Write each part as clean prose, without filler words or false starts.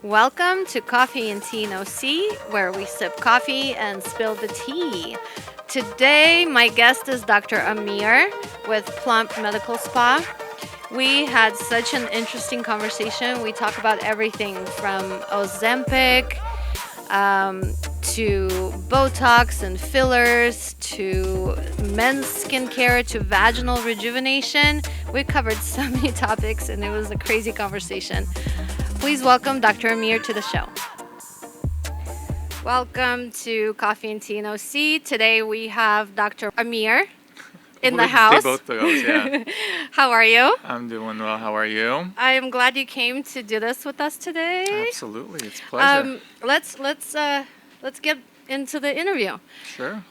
Welcome to Coffee and Tea No C, where we sip coffee and spill the tea. Today, my guest is Dr. Amir with Plump Medical Spa. We had such an interesting conversation. We talk about everything from Ozempic to Botox and fillers to men's skincare to vaginal rejuvenation. We covered so many topics and it was a crazy conversation. Please welcome Dr. Amir to the show. Welcome to Coffee and Tea No C. Today we have Dr. Amir in the house. They both goes, yeah. How are you? I'm doing well. How are you? I am glad you came to do this with us today. Absolutely, it's a pleasure. Let's get into the interview. Sure.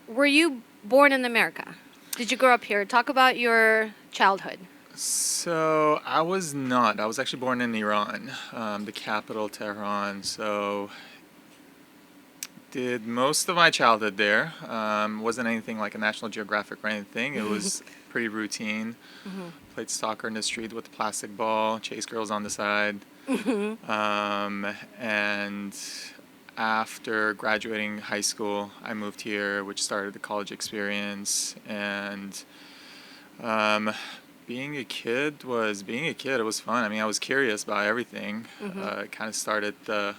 Were you born in America? Did you grow up here? Talk about your childhood. So I was not. I was actually born in Iran, the capital, Tehran. So did most of my childhood there. Wasn't anything like a National Geographic or anything. It was pretty routine. Played soccer in the street with a plastic ball, chased girls on the side. And after graduating high school, I moved here, which started the college experience. And being a kid. It was fun. I mean, I was curious about everything. It kind of started the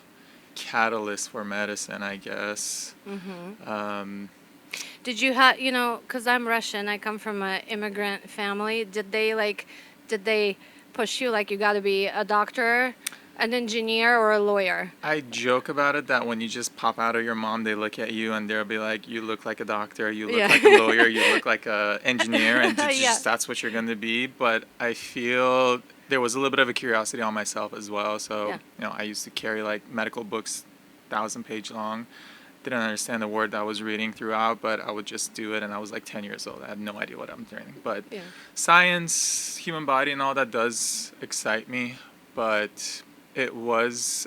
catalyst for medicine, I guess. Did you have, because I'm Russian, I come from an immigrant family. Did they push you like you got to be a doctor, an engineer, or a lawyer? I joke about it that when you just pop out of your mom, they look at you and they'll be like, you look like a doctor, you look like a lawyer, you look like an engineer, and that's what you're going to be. But I feel there was a little bit of a curiosity on myself as well. So, I used to carry like medical books, 1,000-page long. Didn't understand the word that I was reading throughout, but I would just do it, and I was like 10 years old. I had no idea what I'm doing. But science, human body, and all that does excite me, but it was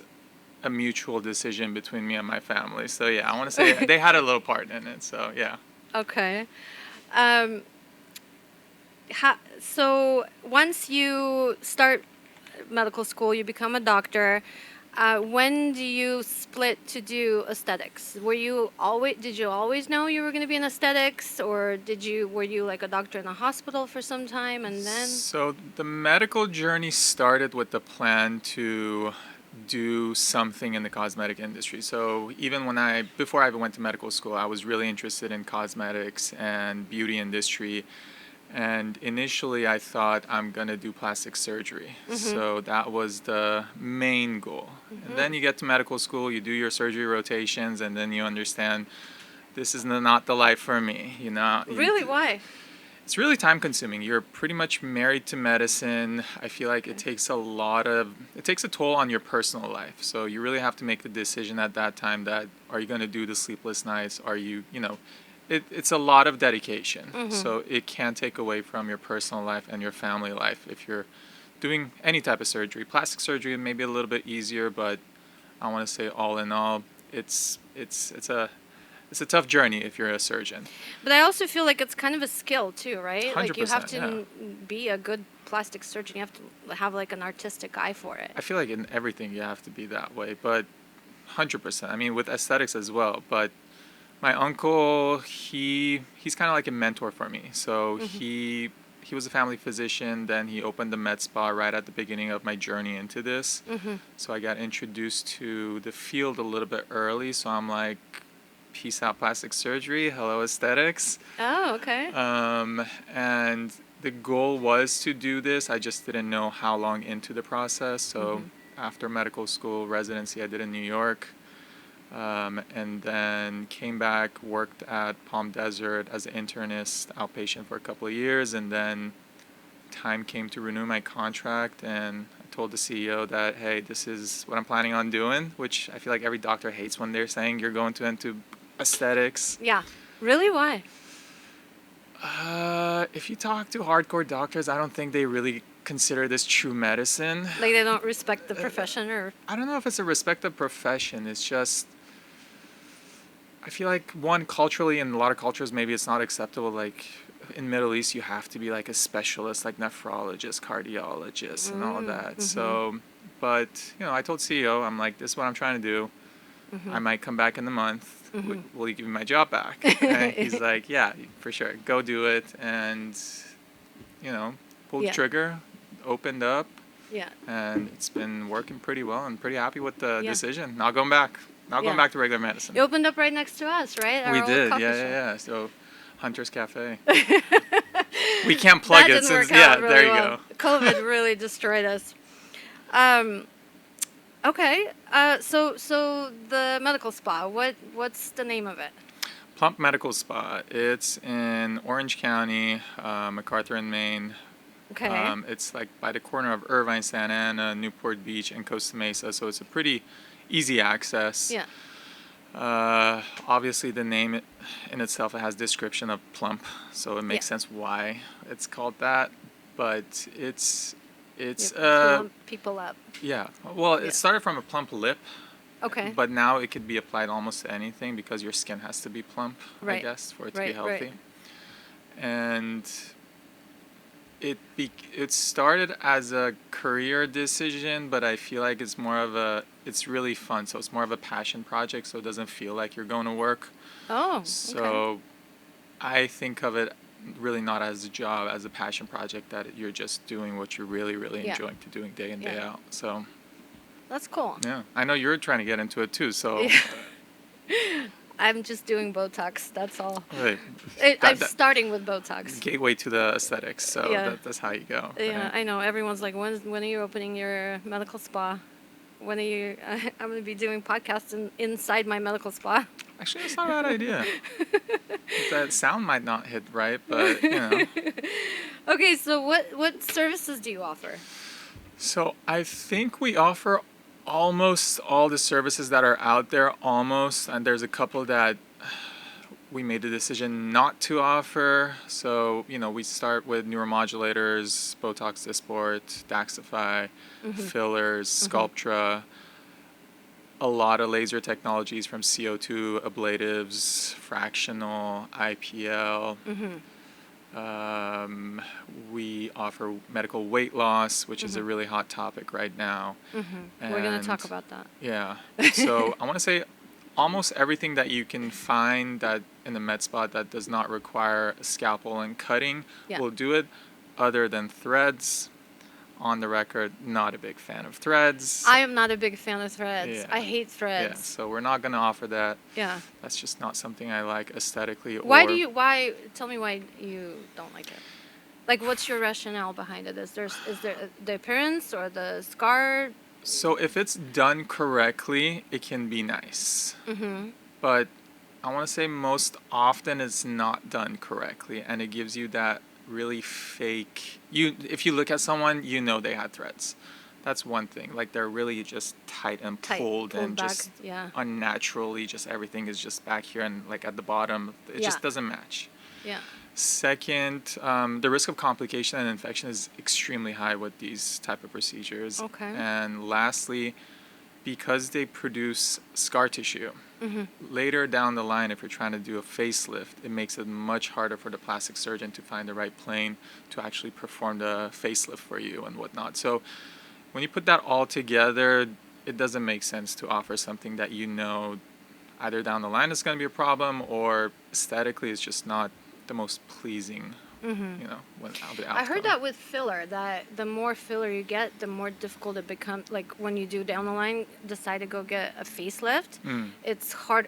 a mutual decision between me and my family. So, I want to say they had a little part in it. So, yeah. Okay. So once you start medical school, you become a doctor. When do you split to do aesthetics? Did you always know you were going to be in aesthetics, or were you like a doctor in a hospital for some time and then? So the medical journey started with the plan to do something in the cosmetic industry. So even before I even went to medical school, I was really interested in cosmetics and beauty industry. And initially I thought I'm going to do plastic surgery. So that was the main goal. And then you get to medical school, you do your surgery rotations, and then you understand this is not the life for me. Really? Why? It's really time consuming. You're pretty much married to medicine. I feel like it takes a toll on your personal life. So you really have to make the decision at that time that are you going to do the sleepless nights? Are you, it's a lot of dedication. So it can take away from your personal life and your family life if you're doing any type of surgery. Plastic surgery may be a little bit easier, but I want to say all in all, it's a tough journey if you're a surgeon. But I also feel like it's kind of a skill too, right? 100%, like you have to be a good plastic surgeon. You have to have like an artistic eye for it. I feel like in everything you have to be that way, but 100%. I mean, with aesthetics as well, but my uncle, he's kind of like a mentor for me. So he was a family physician. Then he opened the med spa right at the beginning of my journey into this. So I got introduced to the field a little bit early. So I'm like, peace out plastic surgery. Hello aesthetics. Oh, okay. And the goal was to do this. I just didn't know how long into the process. So after medical school residency, I did in New York. And then came back, worked at Palm Desert as an internist, outpatient for a couple of years, and then time came to renew my contract, and I told the CEO that, hey, this is what I'm planning on doing, which I feel like every doctor hates when they're saying you're going into aesthetics. Yeah. Really? Why? If you talk to hardcore doctors, I don't think they really consider this true medicine. Like they don't respect the profession, or? I don't know if it's a respect of profession. It's just, I feel like culturally, in a lot of cultures, maybe it's not acceptable. Like in Middle East, you have to be like a specialist, like nephrologist, cardiologist, and all that. So But, I told CEO, I'm like, this is what I'm trying to do. I might come back in the month. Will you give me my job back? And he's like, yeah, for sure. Go do it. And, pulled the trigger, opened up. Yeah. And it's been working pretty well. I'm pretty happy with the decision. Not going back. Not going back to regular medicine. You opened up right next to us, right? We did. Yeah. So, Hunter's Cafe. We can't plug it since, really there you go. COVID really destroyed us. Okay. So the medical spa. What's the name of it? Plump Medical Spa. It's in Orange County, MacArthur in Maine. Okay. It's like by the corner of Irvine, Santa Ana, Newport Beach, and Costa Mesa. So it's a pretty easy access. Yeah. Obviously, the name in itself, it has description of plump, so it makes sense why it's called that. But it's plump people up. Yeah. Well, it started from a plump lip. Okay. But now it could be applied almost to anything because your skin has to be plump, I guess, for it to be healthy. Right. And it started as a career decision, but I feel like it's really fun. So it's more of a passion project, so it doesn't feel like you're going to work. Oh, So I think of it really not as a job, as a passion project that you're just doing what you're really, really enjoying to doing day in, day out. So that's cool. Yeah. I know you're trying to get into it too, so I'm just doing Botox, that's all. Right. I'm starting with Botox. Gateway to the aesthetics, so that's how you go. Yeah, right? I know. Everyone's like, when are you opening your medical spa? When are you... I'm going to be doing podcasts inside my medical spa. Actually, that's not a bad idea. That sound might not hit right, but, Okay, so what services do you offer? So I think we offer almost all the services that are out there, almost, and there's a couple that we made the decision not to offer. So, we start with neuromodulators, Botox Dysport, Daxify, fillers, Sculptra, a lot of laser technologies from CO2, ablatives, fractional, IPL. We offer medical weight loss, which is a really hot topic right now. We're going to talk about that. Yeah. So I want to say almost everything that you can find that in the med spa that does not require a scalpel and cutting will do it, other than threads. On the record, not a big fan of threads. I am not a big fan of threads. Yeah. I hate threads. Yeah, so we're not going to offer that. Yeah. That's just not something I like aesthetically. Tell me why you don't like it. Like, what's your rationale behind it? Is there the appearance or the scar? So if it's done correctly, it can be nice. But I want to say most often it's not done correctly, and it gives you that really fake... If you look at someone, they had threads. That's one thing. Like, they're really just tight and pulled and back, just unnaturally, just everything is just back here and like at the bottom. It just doesn't match. Yeah. Second, the risk of complication and infection is extremely high with these type of procedures. Okay. And lastly, because they produce scar tissue, later down the line, if you're trying to do a facelift, it makes it much harder for the plastic surgeon to find the right plane to actually perform the facelift for you and whatnot. So when you put that all together, it doesn't make sense to offer something that either down the line is going to be a problem, or aesthetically it's just not the most pleasing. I heard that with filler, that the more filler you get, the more difficult it becomes. Like, when you do down the line decide to go get a facelift, it's hard.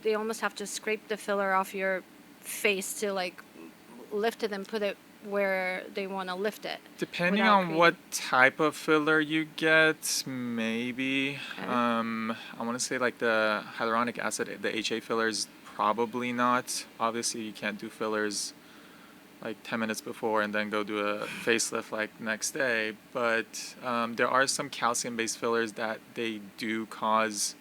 They almost have to scrape the filler off your face to like lift it and put it where they want to lift it. Depending on what type of filler you get, maybe. Okay. I want to say like the hyaluronic acid, the HA fillers, probably not. Obviously, you can't do fillers like 10 minutes before and then go do a facelift like next day. But there are some calcium-based fillers that they do cause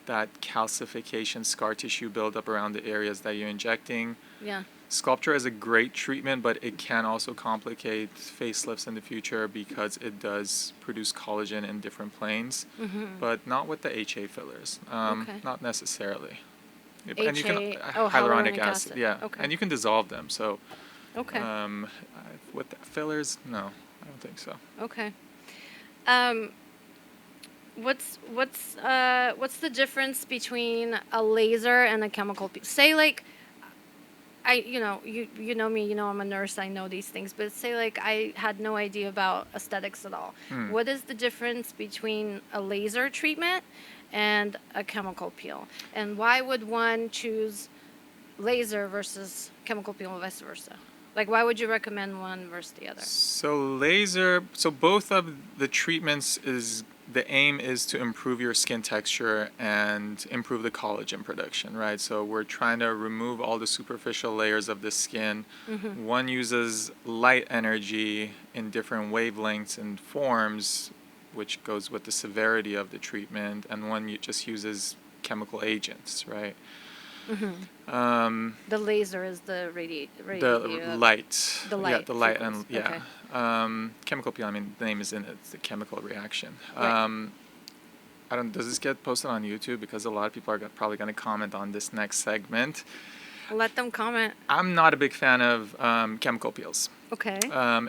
that calcification, scar tissue buildup around the areas that you're injecting. Yeah. Sculptra is a great treatment, but it can also complicate facelifts in the future because it does produce collagen in different planes, but not with the HA fillers. Not necessarily. HA, and you can, hyaluronic acid. Yeah. Okay. And you can dissolve them. So, with the fillers, no, I don't think so. Okay. what's the difference between a laser and a chemical peel? Say like you know me, you know I'm a nurse, I know these things, but say like I had no idea about aesthetics at all. Hmm. What is the difference between a laser treatment and a chemical peel? And why would one choose laser versus chemical peel and vice versa? Like why would you recommend one versus the other? So both of the treatments is the aim is to improve your skin texture and improve the collagen production, right? So we're trying to remove all the superficial layers of the skin. One uses light energy in different wavelengths and forms, which goes with the severity of the treatment, and one just uses chemical agents, right? The laser is the The light. the Yeah, light the light frequency. and Okay. chemical peel. I mean, the name is in it. It's the chemical reaction. Right. I don't. Does this get posted on YouTube? Because a lot of people are probably going to comment on this next segment. Let them comment. I'm not a big fan of chemical peels. Okay.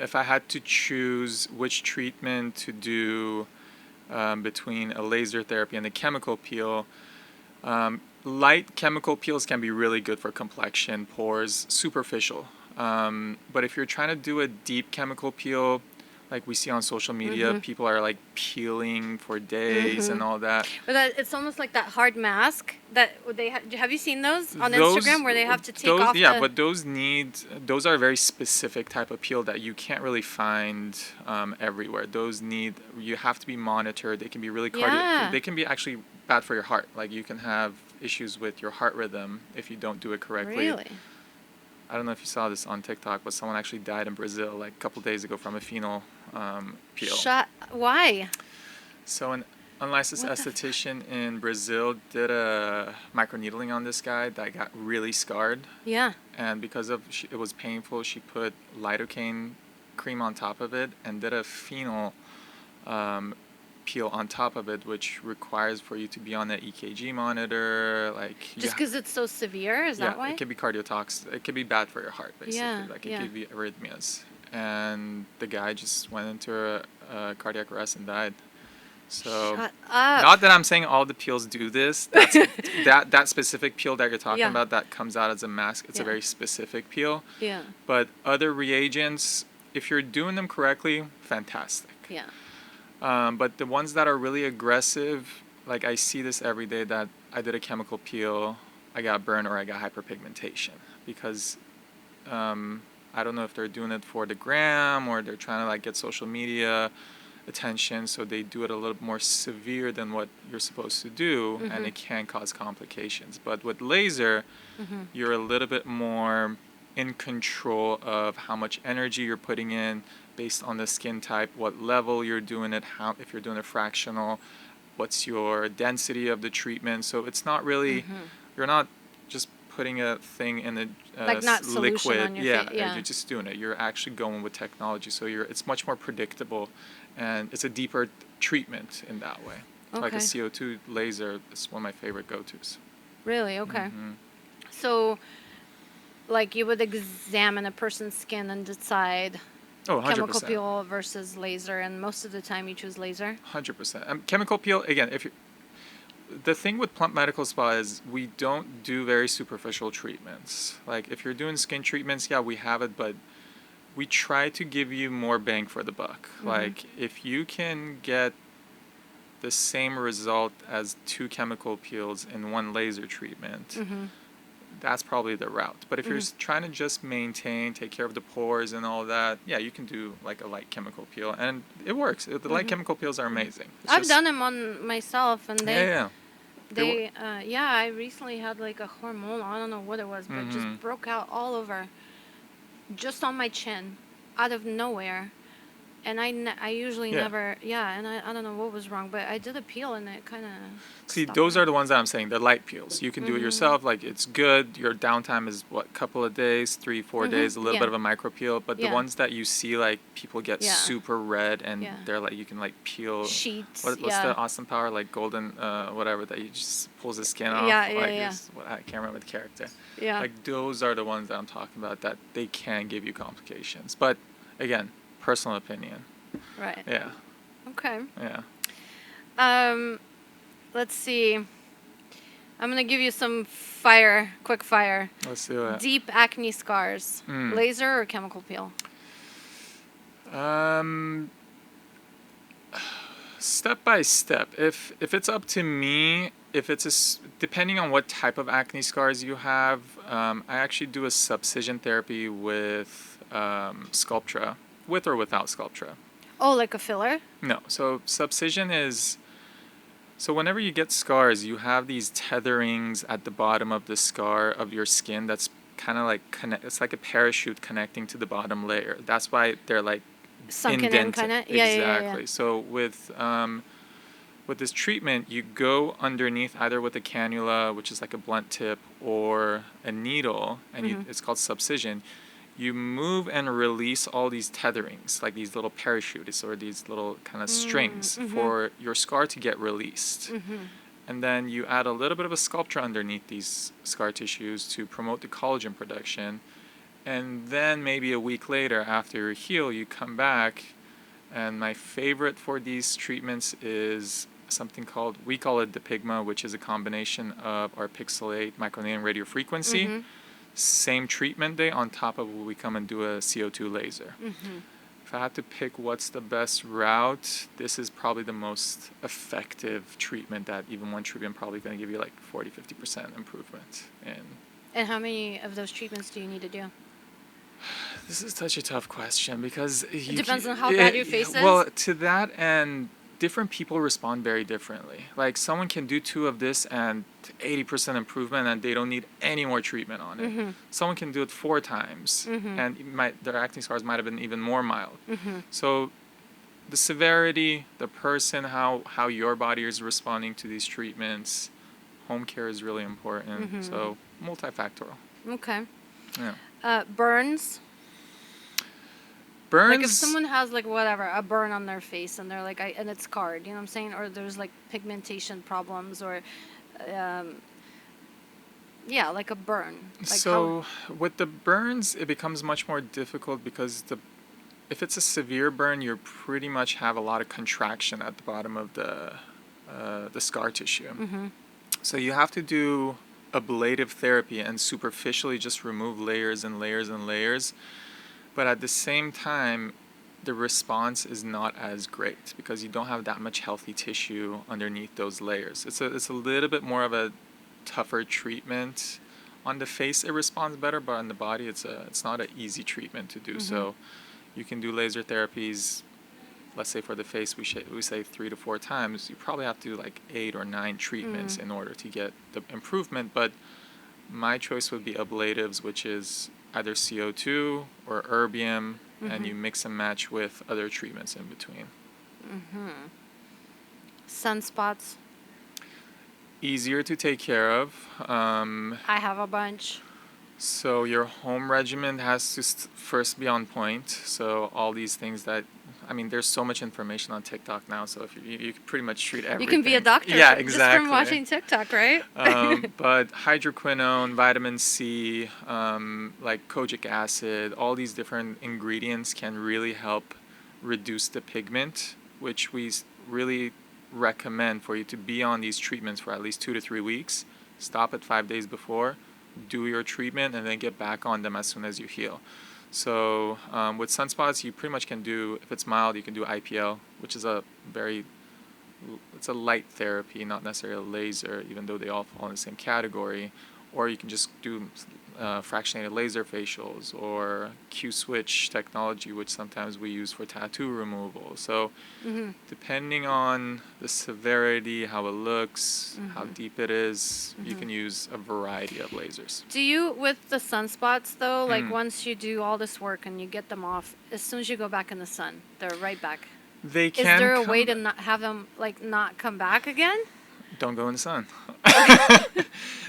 If I had to choose which treatment to do between a laser therapy and a chemical peel, light chemical peels can be really good for complexion, pores, superficial. But if you're trying to do a deep chemical peel, like we see on social media, people are like peeling for days and all that. But it's almost like that hard mask that they have you seen those on Those, Instagram where they have to take off yeah, the but those are a very specific type of peel that you can't really find everywhere. You have to be monitored. They can be really Yeah. they can be actually bad for your heart. Like you can have issues with your heart rhythm if you don't do it correctly. Really? I don't know if you saw this on TikTok, but someone actually died in Brazil like a couple days ago from a phenol peel. Why? So an unlicensed What the esthetician in Brazil did a microneedling on this guy that got really scarred. Yeah. And because it was painful, she put lidocaine cream on top of it and did a phenol peel on top of it, which requires for you to be on an EKG monitor. Like Just because it's so severe, is that why? it can be cardiotoxic. It can be bad for your heart, basically. Yeah, Like it yeah. can be arrhythmias. And the guy just went into a cardiac arrest and died. So Shut up. not that I'm saying all the peels do this. That's that specific peel that you're talking Yeah. about that comes out as a mask. It's a Yeah. very specific peel. Yeah. But other reagents, if you're doing them correctly, fantastic. Yeah. But the ones that are really aggressive, like I see this every day that I did a chemical peel, I got burned or I got hyperpigmentation because I don't know if they're doing it for the gram or they're trying to like get social media attention, so they do it a little more severe than what you're supposed to do, and it can cause complications. But with laser, you're a little bit more in control of how much energy you're putting in based on the skin type, what level you're doing it, how if you're doing a fractional, what's your density of the treatment. So it's not really you're not just putting a thing in a Like not solution liquid. on your Yeah, face, yeah. you're just doing it. You're actually going with technology, so it's much more predictable, and it's a deeper treatment in that way. Like a Okay. CO2 laser is one of my favorite go-tos. Really? Okay. So, like, you would examine a person's skin and decide Oh, 100%. chemical peel versus laser, and most of the time you choose laser. 100%. Chemical peel, again, the thing with Plump Medical Spa is we don't do very superficial treatments. Like if you're doing skin treatments, yeah, we have it, but we try to give you more bang for the buck. Like if you can get the same result as 2 chemical peels in 1 laser treatment, that's probably the route. But if you're trying to just maintain, take care of the pores and all that, yeah, you can do like a light chemical peel, and it works. The light chemical peels are amazing. I've done them on myself, and Yeah. I recently had like a hormone, I don't know what it was, but it just broke out all over, just on my chin, out of nowhere. And I usually Yeah. never, and I don't know what was wrong, but I did a peel and it kind of. See, those are the ones that I'm saying, the light peels. You can do it yourself. Like, it's good. Your downtime is, what, couple of days, 3-4 days, a little Yeah. bit of a micro peel. But the Yeah. ones that you see, like, people get Yeah. super red and Yeah. they're like, you can, like, peel. Sheets. What's the Austin Power, like, golden, whatever, that you just pulls the skin off? Yeah, like, yeah. I can't remember the character. Yeah. Like, those are the ones that I'm talking about that they can give you complications. But, again, personal opinion. Right. Yeah, Okay. yeah. Um, let's see. I'm gonna give you some quick fire. Let's do it. Deep acne scars, laser or chemical peel? Um, Step by step. If it's up to me, if it's depending on what type of acne scars you have, I actually do a subcision therapy with Sculptra, with or without Sculptra. Oh, like a filler? No. So subcision is, so whenever you get scars, you have these tetherings at the bottom of the scar of your skin that's kind of like it's like a parachute connecting to the bottom layer. That's why they're like Sunken in, kind of. Yeah, exactly. yeah. So with this treatment, you go underneath either with a cannula, which is like a blunt tip, or a needle, and it's called subcision. You move and release all these tetherings, like these little parachutes or these little kind of strings for your scar to get released. And then you add a little bit of a Sculptra underneath these scar tissues to promote the collagen production. And then maybe a week later, after you heal, you come back. And my favorite for these treatments is something called, we call it Depigma, which is a combination of our Pixel 8 microneedling radiofrequency. Same treatment day on top of what we come and do a CO2 laser. If I had to pick what's the best route, this is probably the most effective treatment that even one treatment probably going to give you like 40-50% improvement. And how many of those treatments do you need to do? This is such a tough question because it depends on how bad your face is. Well, to that end, different people respond very differently. Like someone can do 2 of this and 80% improvement and they don't need any more treatment on it. Someone can do it 4 times and their acne scars might have been even more mild. So the severity, the person, how your body is responding to these treatments, home care is really important. So multifactorial. Okay. Yeah. Burns? Burns. Like if someone has like whatever, a burn on their face and they're like, and it's scarred, you know what I'm saying? Or there's like pigmentation problems or, yeah, like a burn. Like so with the burns, it becomes much more difficult because if it's a severe burn, you pretty much have a lot of contraction at the bottom of the scar tissue. So you have to do ablative therapy and superficially just remove layers and layers and layers. But at the same time, the response is not as great because you don't have that much healthy tissue underneath those layers. It's a little bit more of a tougher treatment. On the face, it responds better, but on the body, it's not an easy treatment to do. So you can do laser therapies. Let's say for the face, we say 3 to 4 times. You probably have to do like 8 or 9 treatments in order to get the improvement. But my choice would be ablatives, which is either CO2 or erbium, and you mix and match with other treatments in between. Sunspots? Easier to take care of. I have a bunch. So your home regimen has to first be on point. So all these things that, I mean, there's so much information on TikTok now. So if you can pretty much treat everything. You can be a doctor. Yeah, exactly. Just from watching TikTok, right? But hydroquinone, vitamin C, like kojic acid, all these different ingredients can really help reduce the pigment, which we really recommend for you to be on these treatments for at least 2 to 3 weeks. Stop at 5 days before, do your treatment, and then get back on them as soon as you heal. So with sunspots, you pretty much can do, if it's mild, you can do IPL, which is it's a light therapy, not necessarily a laser, even though they all fall in the same category. Or you can just do fractionated laser facials or Q-switch technology, which sometimes we use for tattoo removal. So depending on the severity, how it looks, how deep it is, you can use a variety of lasers. Do you, with the sunspots though, like once you do all this work and you get them off, as soon as you go back in the sun, they're right back? They can. Is there a way to not have them like not come back again? Don't go in the sun.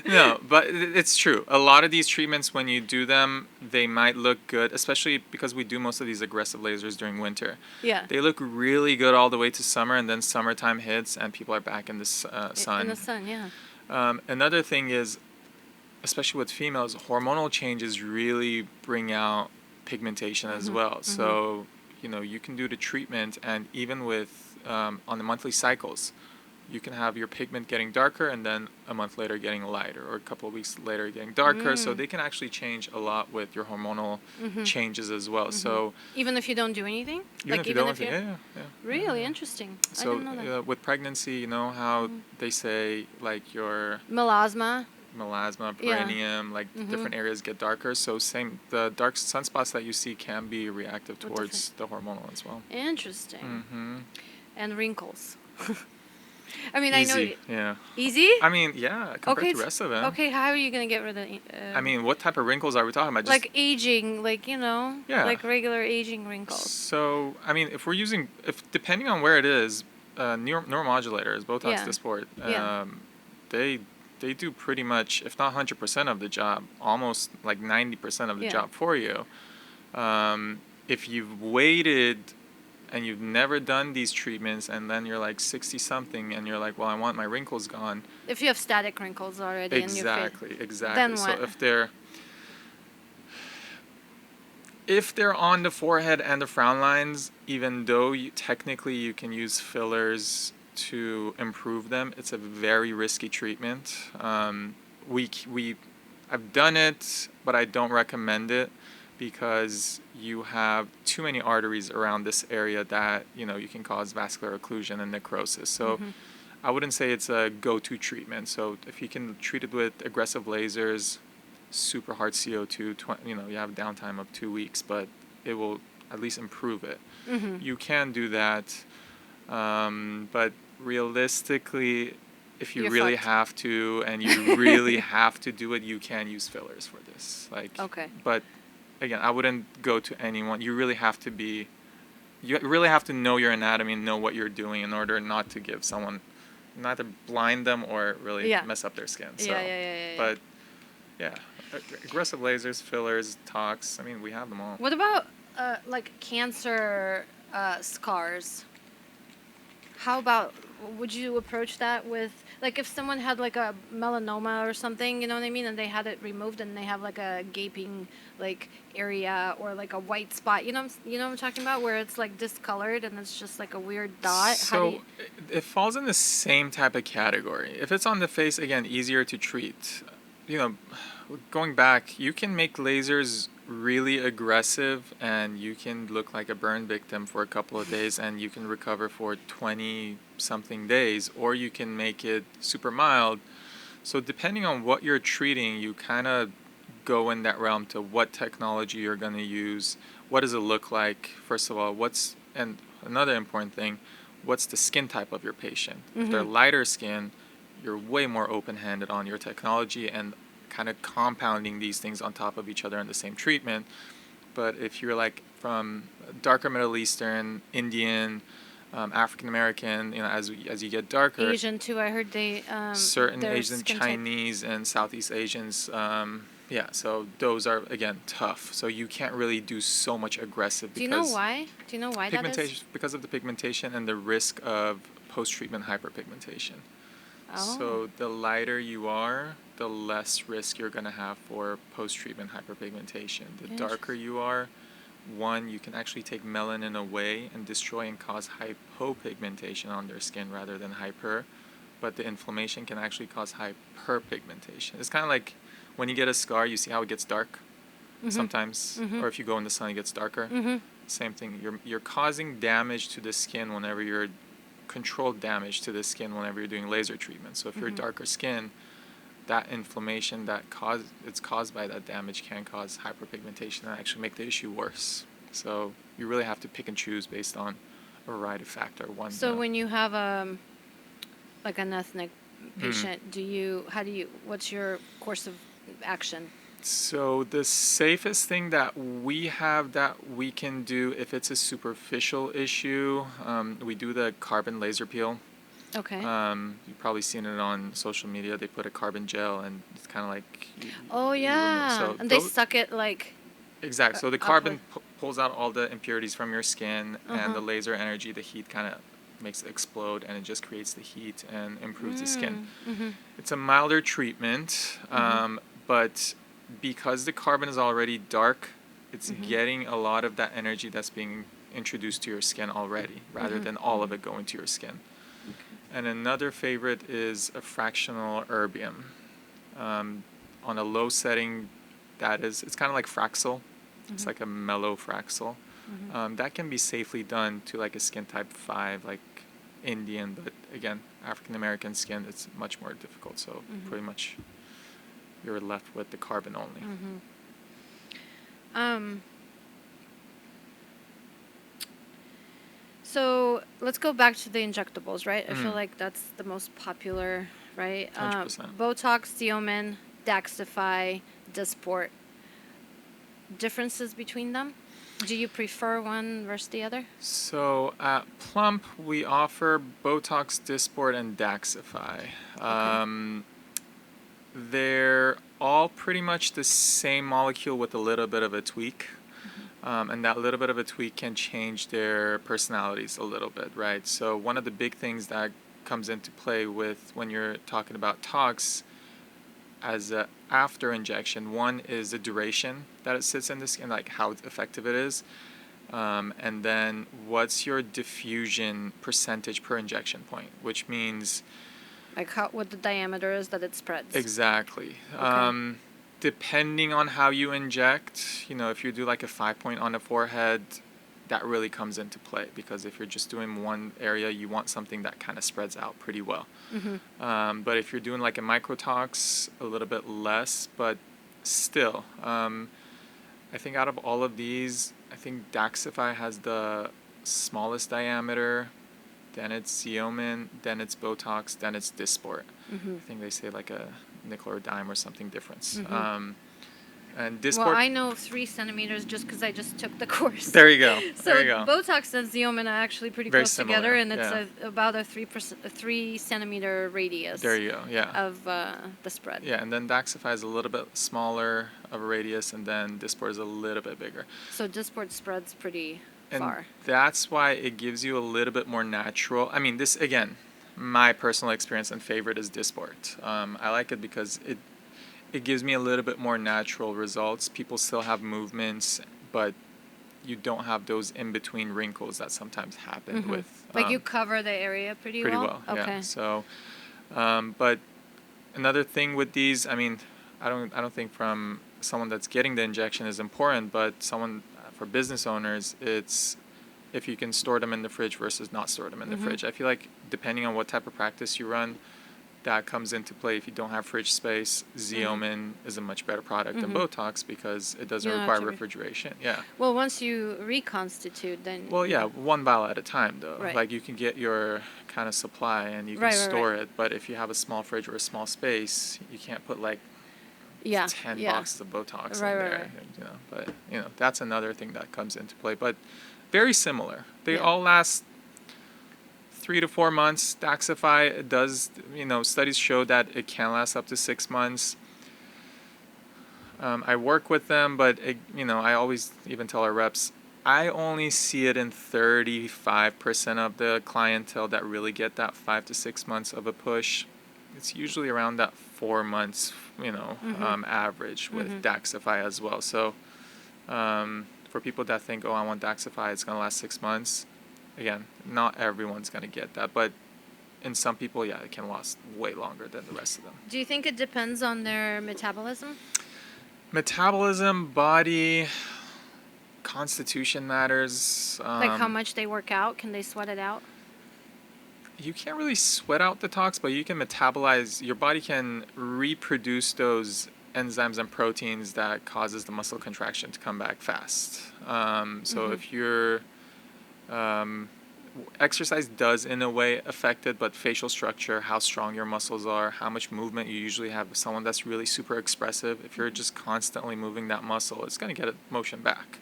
No, but it's true. A lot of these treatments, when you do them, they might look good, especially because we do most of these aggressive lasers during winter. Yeah. They look really good all the way to summer, and then summertime hits, and people are back in the sun. In the sun, yeah. Another thing is, especially with females, hormonal changes really bring out pigmentation as well. So, you can do the treatment, and even with on the monthly cycles, you can have your pigment getting darker and then a month later getting lighter, or a couple of weeks later getting darker. So they can actually change a lot with your hormonal changes as well. So even if you don't do anything, even if you don't, yeah. Really interesting. So I didn't know that. with pregnancy, you know how they say like your Melasma, perineum, like different areas get darker. So the dark sunspots that you see can be reactive towards the hormonal as well. Interesting. And wrinkles. I mean, Easy, I know. yeah. Easy? I mean, yeah, compared to the rest of them. Okay, how are you going to get rid of the... I mean, what type of wrinkles are we talking about? Just, like aging, like, like regular aging wrinkles. So, I mean, depending on where it is, neuromodulators, Botox, Dysport, they do pretty much, if not 100% of the job, almost like 90% of the job for you. If you've waited and you've never done these treatments, and then you're like 60 something and you're like, well, I want my wrinkles gone. If you have static wrinkles already in your face. Exactly. Then what? So if they're on the forehead and the frown lines, even though technically you can use fillers to improve them, it's a very risky treatment. I've done it, but I don't recommend it, because you have too many arteries around this area that, you can cause vascular occlusion and necrosis. So I wouldn't say it's a go-to treatment. So if you can treat it with aggressive lasers, super hard CO2, you have a downtime of 2 weeks, but it will at least improve it. You can do that, but realistically, if you really have to, and you really have to do it, you can use fillers for this. But again, I wouldn't go to anyone. You really have to know your anatomy and know what you're doing in order not to give someone, not to blind them or really mess up their skin. So, but yeah, aggressive lasers, fillers, tox, I mean, we have them all. What about like cancer scars? How about, would you approach that with, like, if someone had like a melanoma or something, you know what I mean, and they had it removed and they have like a gaping like area or like a white spot, you know what I'm talking about, where it's like discolored and it's just like a weird dot? So it falls in the same type of category. If it's on the face, again, easier to treat. Going back, you can make lasers really aggressive and you can look like a burn victim for a couple of days and you can recover for 20 something days, or you can make it super mild. So depending on what you're treating, you kind of go in that realm to what technology you're going to use, what does it look like, first of all, and another important thing, what's the skin type of your patient. If they're lighter skin, you're way more open-handed on your technology and kind of compounding these things on top of each other in the same treatment. But if you're like from darker Middle Eastern, Indian, African American, as you get darker, Asian too, I heard certain Asian, Chinese, and Southeast Asians, so those are again tough. So you can't really do so much aggressive. Do you know why? That is? Because of the pigmentation and the risk of post-treatment hyperpigmentation. Oh. So the lighter you are, the less risk you're going to have for post-treatment hyperpigmentation. The darker you are, you can actually take melanin away and destroy and cause hypopigmentation on their skin rather than hyper. But the inflammation can actually cause hyperpigmentation. It's kind of like when you get a scar, you see how it gets dark sometimes, or if you go in the sun, it gets darker. Same thing. You're causing damage to the skin whenever you're controlled damage to the skin whenever you're doing laser treatment. So if you're darker skin, that inflammation it's caused by that damage can cause hyperpigmentation and actually make the issue worse. So you really have to pick and choose based on a variety of factors. So when you have like an ethnic patient, what's your course of action? So the safest thing that we have that we can do if it's a superficial issue, we do the carbon laser peel. Okay. You've probably seen it on social media. They put a carbon gel and it's kind of like... and they suck it like... Exactly. So the carbon pulls out all the impurities from your skin, and the laser energy, the heat kind of makes it explode, and it just creates the heat and improves the skin. It's a milder treatment, but because the carbon is already dark, it's getting a lot of that energy that's being introduced to your skin already, rather than all of it going to your skin. And another favorite is a fractional erbium. On a low setting, it's kind of like Fraxel. It's like a mellow Fraxel. That can be safely done to like a skin type 5, like Indian, but again, African American skin, it's much more difficult. So pretty much you're left with the carbon only. So let's go back to the injectables, right? I feel like that's the most popular, right? 100%. Botox, Xeomin, Daxify, Dysport. Differences between them? Do you prefer one versus the other? So at Plump, we offer Botox, Dysport, and Daxify. They're all pretty much the same molecule with a little bit of a tweak. And that little bit of a tweak can change their personalities a little bit, right? So one of the big things that comes into play with when you're talking about tox as a after injection, one is the duration that it sits in the skin, like how effective it is. And then what's your diffusion percentage per injection point, which means... Like what the diameter is that it spreads. Exactly. Okay. Depending on how you inject, if you do like a 5-point on the forehead, that really comes into play, because if you're just doing one area, you want something that kind of spreads out pretty well. But if you're doing like a microtox, a little bit less, but still, I think out of all of these, I think Daxify has the smallest diameter, then it's Xeomin, then it's Botox, then it's Dysport. I think they say like a nickel or a dime or something difference. And Dysport... Well, I know 3 centimeters just because I just took the course. There you go. So there you go. Botox and Xeomin are actually pretty Very close similar, together, and it's yeah. about a 3 centimeter radius. There you go, yeah. Of the spread. Yeah, and then Daxify is a little bit smaller of a radius, and then Dysport is a little bit bigger. So Dysport spreads pretty And far. that's why it gives you a little bit more natural... I mean, this, again, my personal experience and favorite is Dysport. I like it because it gives me a little bit more natural results. People still have movements, but you don't have those in-between wrinkles that sometimes happen with... Like you cover the area pretty well? Okay. Okay. Yeah. So, but another thing with these, I mean, I don't think from someone that's getting the injection is important, but for business owners, it's if you can store them in the fridge versus not store them in the fridge. I feel like depending on what type of practice you run, that comes into play. If you don't have fridge space, Xeomin is a much better product than Botox because it doesn't require refrigeration. Yeah. Well, once you reconstitute, then... Well, yeah, one vial at a time, though. Right. Like, you can get your kind of supply and you can store it, but if you have a small fridge or a small space, you can't put, like, 10 boxes of Botox in there. But, that's another thing that comes into play. But very similar. They all last 3 to 4 months. Daxify, it does, studies show that it can last up to 6 months. I work with them, but, I always even tell our reps, I only see it in 35% of the clientele that really get that 5 to 6 months of a push. It's usually around that 4 months, average with Daxify as well. So for people that think, I want Daxify, it's going to last 6 months. Again, not everyone's going to get that, but in some people, it can last way longer than the rest of them. Do you think it depends on their metabolism? Metabolism, body, constitution matters. Like how much they work out? Can they sweat it out? You can't really sweat out the tox, but you can metabolize. Your body can reproduce those enzymes and proteins that causes the muscle contraction to come back fast. So if you're... exercise does in a way affect it, but facial structure, how strong your muscles are, how much movement you usually have. Someone that's really super expressive, if you're just constantly moving that muscle, it's going to get a motion back.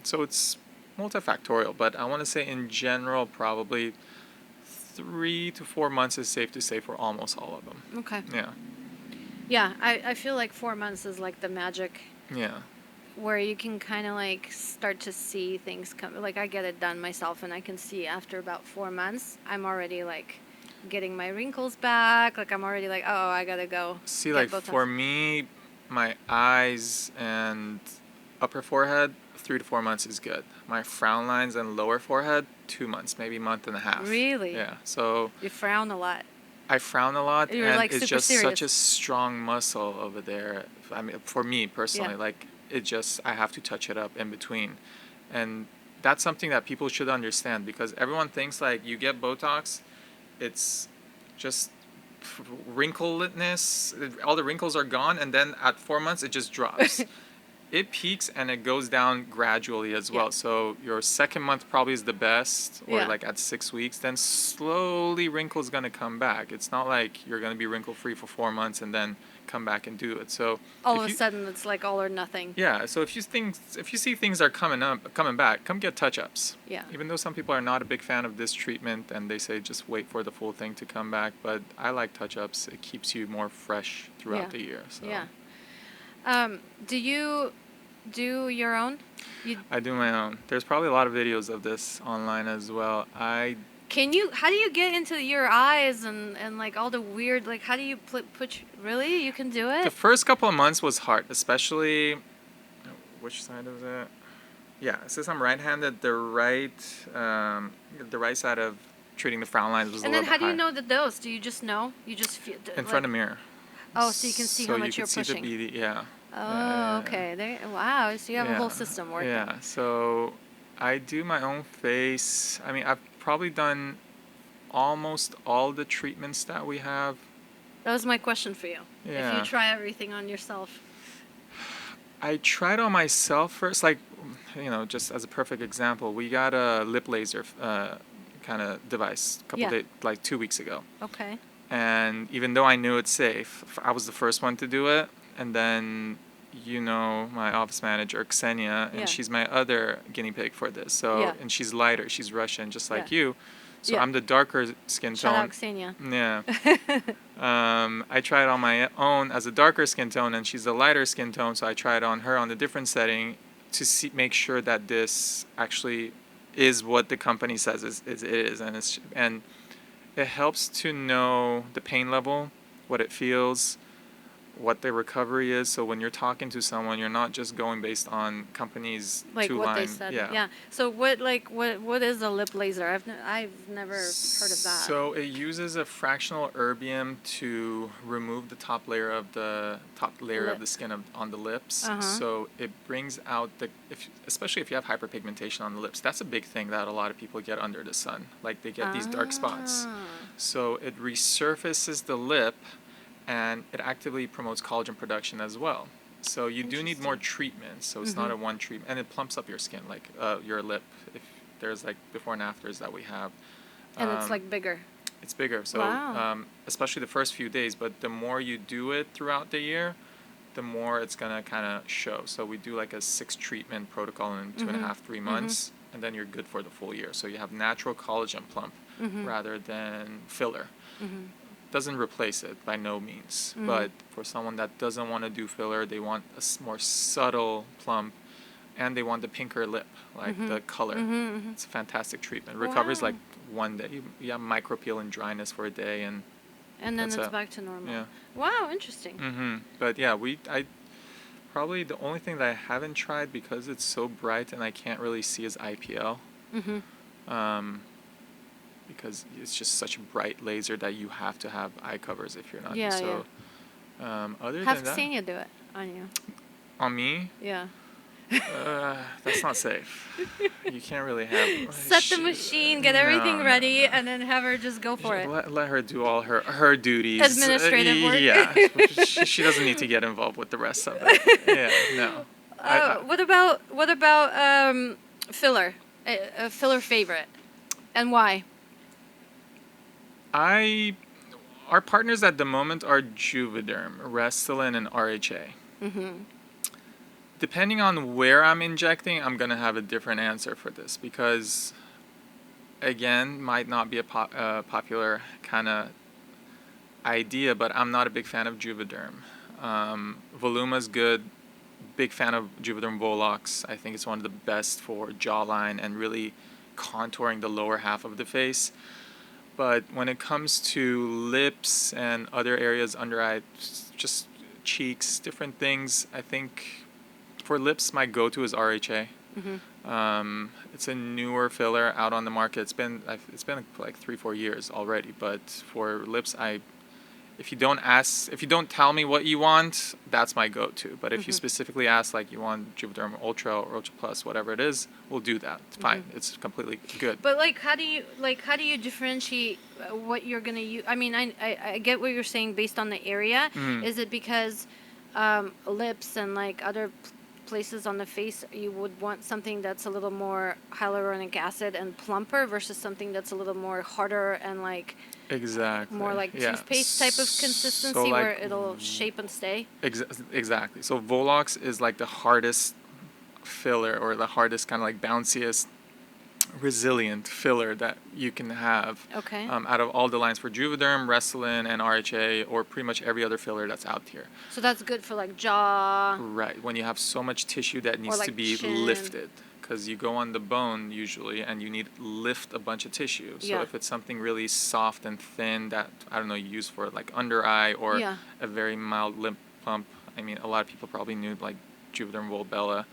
So it's multifactorial, but I want to say in general, probably 3 to 4 months is safe to say for almost all of them. Okay. Yeah. Yeah, I feel like 4 months is like the magic. Yeah. Where you can kind of like start to see things come. Like I get it done myself, and I can see after about 4 months, I'm already like getting my wrinkles back. Like I'm already like, I gotta go. See, like for me, my eyes and upper forehead, 3 to 4 months is good. My frown lines and lower forehead, 2 months, maybe month and a half. Really? Yeah. So You frown a lot. I frown a lot, You're and like it's super just serious. such a strong muscle over there. I mean, for me personally, Yeah. like it just I have to touch it up in between, and that's something that people should understand because everyone thinks like you get Botox, it's just wrinkledness, all the wrinkles are gone, and then at 4 months it just drops. It peaks and it goes down gradually as well. Yeah. So your second month probably is the best, or Yeah. like at 6 weeks, then slowly wrinkles gonna come back. It's not like you're gonna be wrinkle free for 4 months and then come back and do it. So All if of a you, sudden, it's like all or nothing. yeah, so if you see things are coming back, come get touch-ups. Yeah. Even though some people are not a big fan of this treatment and they say just wait for the full thing to come back, but I like touch-ups. It keeps you more fresh throughout Yeah. the year. So Yeah. Do you do your own? You I do my own. There's probably a lot of videos of this online as well. can you? How do you get into your eyes and like all the weird like? How do you really? You can do The it. first couple of months was hard, especially which side is it? Yeah, since I'm right-handed, the right side of treating the frown lines was a And little then bit how do you high. know the dose? Do you just know? You just feel In front of mirror. Oh, so you can see how much you're So you pushing. could see the BD, yeah. Oh, okay. There. Wow. So you have a whole Yeah, system working. yeah. So I do my own face. I mean, I've probably done almost all the treatments that we have. That was my question for you. If Yeah. you try everything on yourself. I tried on myself first, like, just as a perfect example, we got a lip laser kind of device Yeah. like 2 weeks ago. Okay. And even though I knew it's safe, I was the first one to do it. And then, my office manager, Ksenia, and Yeah. she's my other guinea pig for this. So, Yeah. and she's lighter, she's Russian, just like Yeah. you. So Yeah. I'm the darker skin Shout tone. out Ksenia. Yeah. I tried on my own as a darker skin tone, and she's a lighter skin tone. So I tried on her on a different setting to make sure that this actually is what the company says it is, and it helps to know the pain level, what it feels, what the recovery is. So when you're talking to someone, you're not just going based on companies Like what two-line. they said. Yeah. So what is a lip laser? I've never heard of that. So it uses a fractional erbium to remove the top layer of the Lip. skin on the lips. Uh-huh. So it brings out especially if you have hyperpigmentation on the lips. That's a big thing that a lot of people get under the sun. Like they get these dark spots. Ah. So it resurfaces the lip, and it actively promotes collagen production as well. So you do need more treatments. So it's not a one treatment, and it plumps up your skin, like your lip. If there's like before and afters that we have, And it's like bigger. it's bigger. So Wow. especially the first few days, but the more you do it throughout the year, the more it's gonna kind of show. So we do like a 6 treatment protocol in 2.5, 3 months, and then you're good for the full year. So you have natural collagen plump rather than filler. Doesn't replace it by no means, but for someone that doesn't want to do filler, they want a more subtle plump, and they want the pinker lip, like the color. It's a fantastic treatment. Recovers Wow. like one day. You have micropeel and dryness for a day, and And then that's it's it. back to normal. Yeah. Wow, interesting. But yeah, I probably the only thing that I haven't tried because it's so bright and I can't really see is IPL. Because it's just such a bright laser that you have to have eye covers if you're not. Yeah, so, other Have than that, Ksenia do it on you. on me, Yeah. that's not safe. You can't really have. Set the machine, get everything ready, and then have her just go for it. Let her do all her duties. Administrative work. Yeah, she doesn't need to get involved with the rest of it. Yeah, no. What about filler? A filler favorite, and why? Our partners at the moment are Juvederm, Restylane, and RHA. Depending on where I'm injecting, I'm gonna have a different answer for this because, again, might not be a popular kind of idea, but I'm not a big fan of Juvederm. Voluma's good. Big fan of Juvederm Volux. I think it's one of the best for jawline and really contouring the lower half of the face. But when it comes to lips and other areas under eye, just cheeks, different things, I think For lips, my go-to is RHA. It's a newer filler out on the market. It's been like 3-4 years already. But for lips, if you don't tell me what you want, that's my go-to. But if you specifically ask, like, you want Juvederm Ultra or Ultra Plus, whatever it is, we'll do that. It's fine. It's completely good. But how do you differentiate what you're gonna use? I mean, I get what you're saying based on the area. Is it because lips and like other places on the face, you would want something that's a little more hyaluronic acid and plumper versus something that's a little more harder and like exactly more like toothpaste type of consistency, so, like, where it'll shape and stay? Exactly. So Volox is like the hardest filler, or the hardest kind of like bounciest, resilient filler that you can have. Okay. Out of all the lines for Juvederm, Restylane, and RHA, or pretty much every other filler that's out here. So that's good for like jaw. Right. When you have so much tissue that needs like to be chin. lifted. Because you go on the bone usually, and you need to lift a bunch of tissue. So if it's something really soft and thin that, I don't know, you use for like under eye, or a very mild lip plump. I mean, a lot of people probably knew like Juvederm Volbella.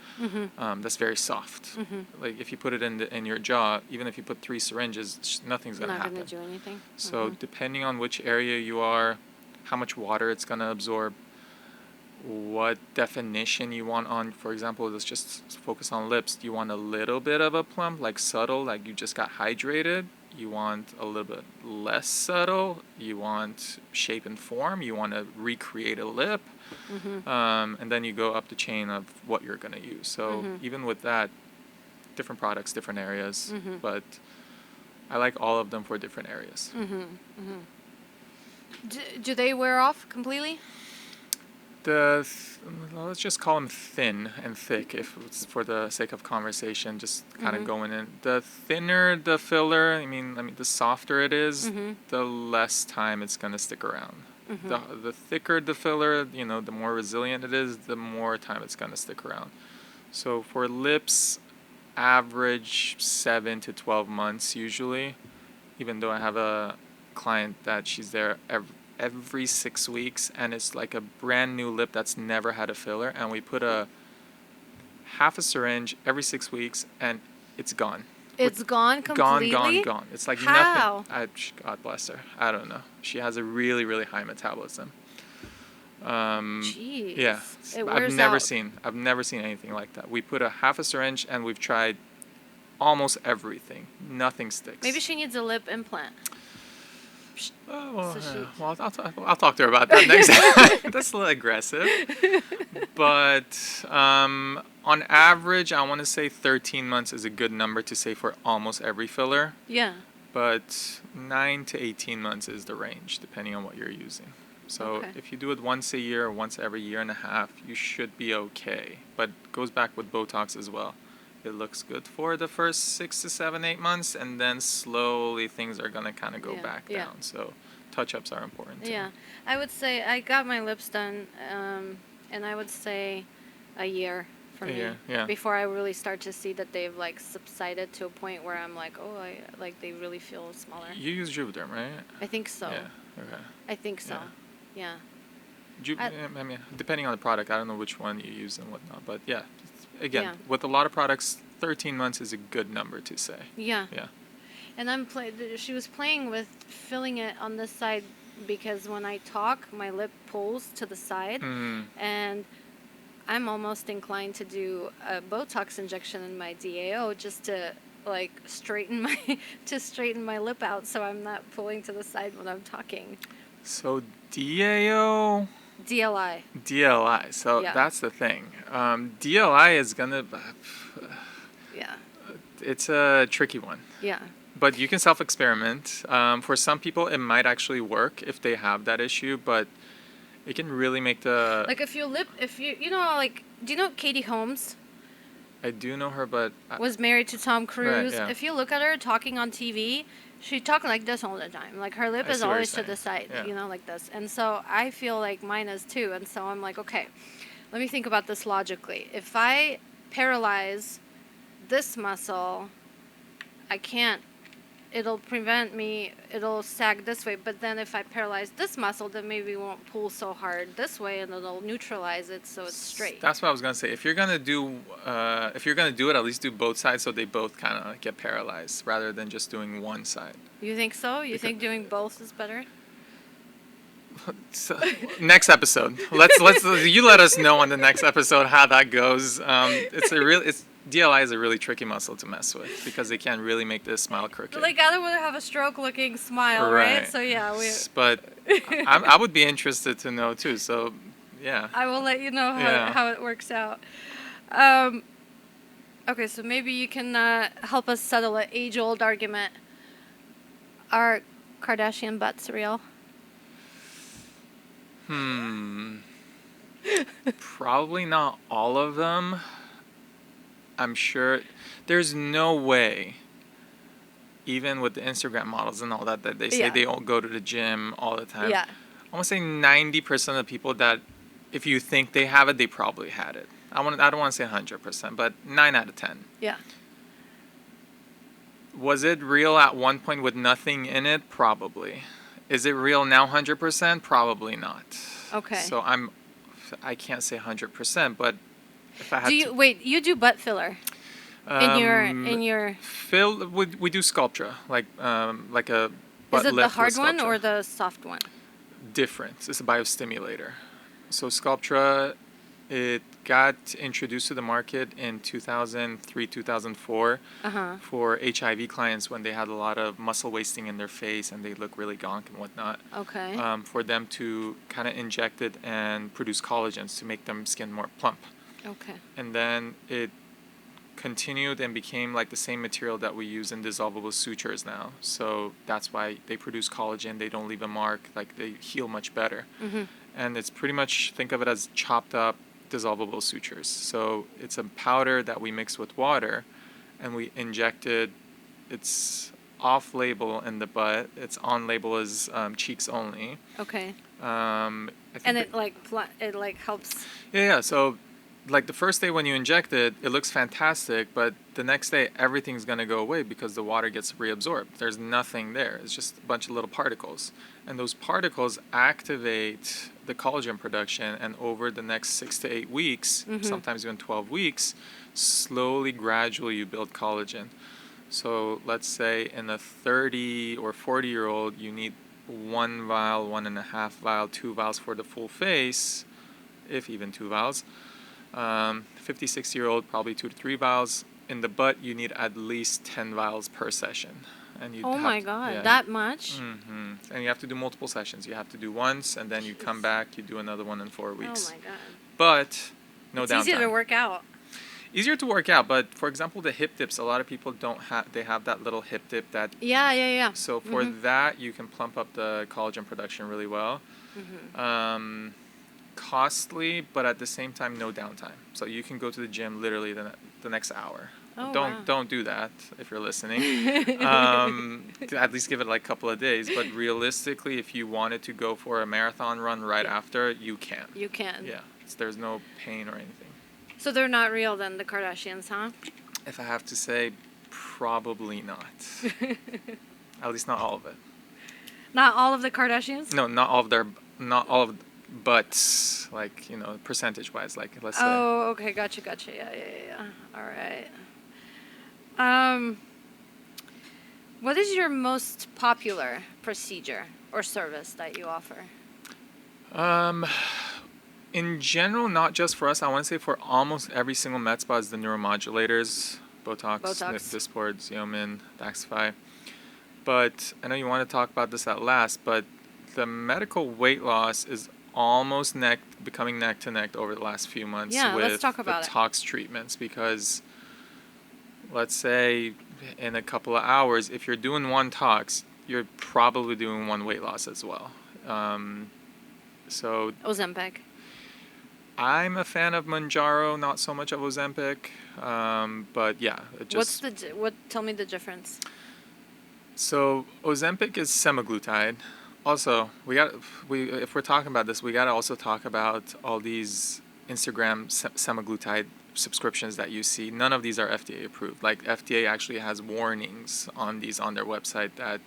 That's very soft. Like if you put it in your jaw, even if you put 3 syringes, nothing's gonna happen. Not gonna do anything. So depending on which area you are, how much water it's gonna absorb, what definition you want on, for example, let's just focus on lips. Do you want a little bit of a plump, like subtle, like you just got hydrated? You want a little bit less subtle? You want shape and form? You want to recreate a lip? And then you go up the chain of what you're going to use. So even with that, different products, different areas, but I like all of them for different areas. Do they wear off completely? Let's just call them thin and thick, if it's for the sake of conversation, just kind of going in. The thinner the filler, I mean, the softer it is, the less time it's going to stick around. The thicker the filler, the more resilient it is, the more time it's going to stick around. So for lips, average 7 to 12 months usually, even though I have a client that she's there every 6 weeks, and it's like a brand new lip that's never had a filler, and we put a half a syringe every 6 weeks, and it's gone. It's gone completely? Gone. It's like How? nothing. God bless her. I don't know. She has a really, really high metabolism. Jeez. Yeah. It I've wears never out. seen anything like that. We put a half a syringe, and we've tried almost everything. Nothing sticks. Maybe she needs a lip implant. Well, So well, I'll talk to her about that next time. That's a little aggressive. But on average, I want to say 13 months is a good number to say for almost every filler. Yeah. But 9 to 18 months is the range, depending on what you're using. So if you do it once a year or once every year and a half, you should be okay. But it goes back with Botox as well. It looks good for the first 6 to 7, 8 months, and then slowly things are going to kind of go back down. So touch-ups are important too. Yeah. I would say I got my lips done, and I would say a year for me. Before I really start to see that they've like subsided to a point where I'm like, oh, they really feel smaller. You use Juvederm, right? I think so. Yeah. Okay. I think so. Yeah. I mean, depending on the product, I don't know which one you use and whatnot, but yeah. Again, with a lot of products, 13 months is a good number to say. Yeah. Yeah. And she was playing with filling it on this side because when I talk, my lip pulls to the side, and I'm almost inclined to do a Botox injection in my DAO just to like straighten my lip out so I'm not pulling to the side when I'm talking. So DAO. DLI. So that's the thing. DLI is gonna. It's a tricky one. Yeah. But you can self-experiment. For some people, it might actually work if they have that issue, but it can really make the. Like do you know Katie Holmes? I do know her, but. Was married to Tom Cruise. Right, yeah. If you look at her talking on TV, she talks like this all the time. Like her lip is always to the side, like this. And so I feel like mine is too. And so I'm like, okay, let me think about this logically. If I paralyze this muscle, I can't it'll prevent me, it'll sag this way, but then if I paralyze this muscle, then maybe it won't pull so hard this way, and it'll neutralize it so it's straight. That's what I was gonna say. If you're gonna do it, at least do both sides so they both kind of get paralyzed rather than just doing one side. You think so? You think doing both is better? So, next episode. Let's you let us know on the next episode how that goes. DLI is a really tricky muscle to mess with because they can really make this smile crooked. Like, I don't want to have a stroke-looking smile, right? So yeah, But I would be interested to know too. So yeah. I will let you know how it works out. Okay, so maybe you can help us settle an age-old argument. Are Kardashian butts real? Probably not all of them. I'm sure there's no way, even with the Instagram models and all that they say they all go to the gym all the time. Yeah. I want to say 90% of the people that, if you think they have it, they probably had it. I don't want to say 100%, but 9 out of 10. Yeah. Was it real at one point with nothing in it? Probably. Is it real now 100%? Probably not. Okay. So I can't say 100%, but if I had you do butt filler in your fill we do Sculptra, like a butt Is it lift the hard with one Sculptra. or the soft one? Different. It's a biostimulator. So Sculptra, it got introduced to the market in 2003, 2004 for HIV clients when they had a lot of muscle wasting in their face and they look really gonk and whatnot. Okay. For them to kind of inject it and produce collagens to make them skin more plump. Okay. And then it continued and became like the same material that we use in dissolvable sutures now. So that's why they produce collagen. They don't leave a mark. Like, they heal much better. And it's pretty much, think of it as chopped up dissolvable sutures. So it's a powder that we mix with water and we inject it. It's off label in the butt. It's on label as cheeks only. Okay. I think And it helps. Yeah. So, like, the first day when you inject it, it looks fantastic, but the next day everything's gonna go away because the water gets reabsorbed. There's nothing there. It's just a bunch of little particles, and those particles activate the collagen production. And over the next 6 to 8 weeks, sometimes even 12 weeks, slowly, gradually, you build collagen. So let's say in a 30 or 40-year-old, you need 1 vial, 1.5 vial, 2 vials for the full face, if even 2 vials. 50, 60-year-old, probably 2 to 3 vials. In the butt, you need at least 10 vials per session. And Oh my God, that much? And you have to do multiple sessions. You have to do once, and then you come back, you do another one in 4 weeks. Oh my God. But no downtime. It's easier to work out. Easier to work out, but for example, the hip dips, a lot of people don't have, they have that little hip dip that. Yeah. So for that, you can plump up the collagen production really well. Costly, but at the same time, no downtime. So you can go to the gym literally the next hour. Don't do that if you're listening. At least give it like a couple of days. But realistically, if you wanted to go for a marathon run right after, you can. You can. Yeah, there's no pain or anything. So they're not real then, the Kardashians, huh? If I have to say, probably not. At least not all of it. Not all of the Kardashians? No, not all of butts, like, percentage-wise, like, let's say. Oh, okay, gotcha. Yeah. All right. What is your most popular procedure or service that you offer? In general, not just for us, I want to say for almost every single med spa is the neuromodulators, Botox. Dysport, Xeomin, Daxxify. But I know you want to talk about this at last, but the medical weight loss is almost becoming neck to neck over the last few months with let's talk about the tox treatments, because let's say in a couple of hours, if you're doing one tox, you're probably doing one weight loss as well. So Ozempic. I'm a fan of Mounjaro, not so much of Ozempic, but yeah. Tell me the difference. So Ozempic is semaglutide. Also, if we're talking about this, we gotta also talk about all these Instagram semaglutide subscriptions that you see, none of these are FDA approved. Like FDA actually has warnings on these on their website that,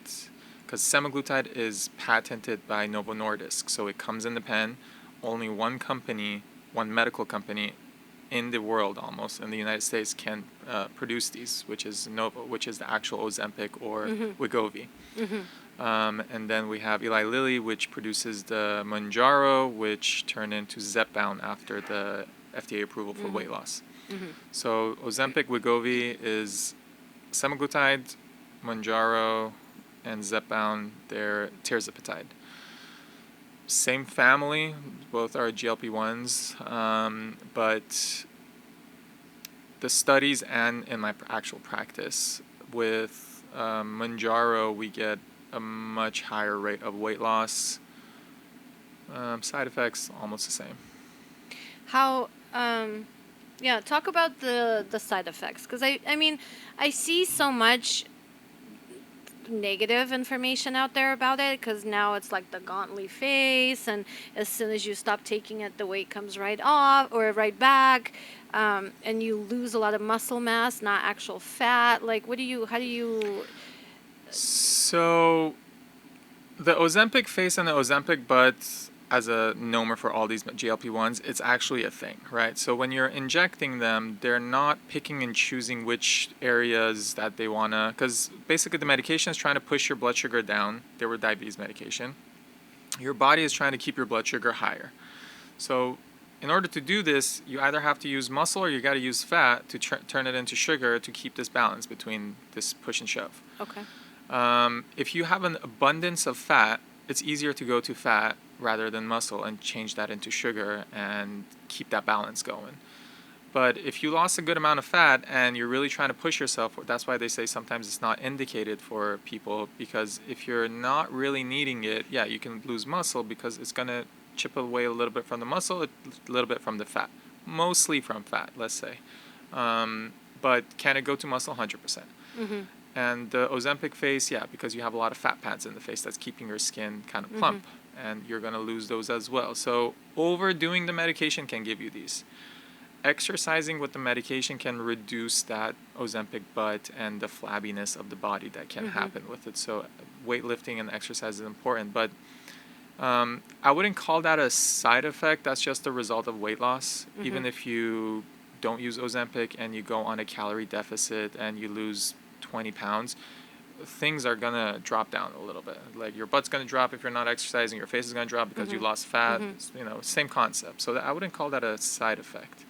because semaglutide is patented by Novo Nordisk, so it comes in the pen. Only one company, one medical company in the world, almost in the United States, can produce these, which is Novo, which is the actual Ozempic or Wegovy. And then we have Eli Lilly, which produces the Mounjaro, which turned into Zepbound after the FDA approval for weight loss. So Ozempic, Wegovy is semaglutide, Mounjaro, and Zepbound, they're tirzepatide. Same family, both are GLP-1s, but the studies and in my actual practice with Mounjaro, we get a much higher rate of weight loss. Side effects almost the same. How, yeah, talk about the side effects, because I mean, I see so much negative information out there about it, because now it's like the gauntly face, and as soon as you stop taking it, the weight comes right off or right back, and you lose a lot of muscle mass, not actual fat. Like, how do you? So the Ozempic face and the Ozempic butt, as a nomer for all these GLP-1s, it's actually a thing, right? So when you're injecting them, they're not picking and choosing which areas that they want to, because basically the medication is trying to push your blood sugar down. They were diabetes medication. Your body is trying to keep your blood sugar higher. So in order to do this, you either have to use muscle or you got to use fat to turn it into sugar to keep this balance between this push and shove. Okay. If you have an abundance of fat, it's easier to go to fat rather than muscle and change that into sugar and keep that balance going. But if you lost a good amount of fat and you're really trying to push yourself, that's why they say sometimes it's not indicated for people, because if you're not really needing it, yeah, you can lose muscle because it's going to chip away a little bit from the muscle, a little bit from the fat, mostly from fat, let's say. But can it go to muscle? 100%. And the Ozempic face, yeah, because you have a lot of fat pads in the face that's keeping your skin kind of plump, and you're going to lose those as well. So overdoing the medication can give you these. Exercising with the medication can reduce that Ozempic butt and the flabbiness of the body that can happen with it. So weightlifting and exercise is important, but I wouldn't call that a side effect. That's just a result of weight loss. Even if you don't use Ozempic and you go on a calorie deficit and you lose 20 pounds, things are gonna drop down a little bit. Like your butt's gonna drop if you're not exercising, your face is gonna drop because you lost fat. You know, same concept. So I wouldn't call that a side effect.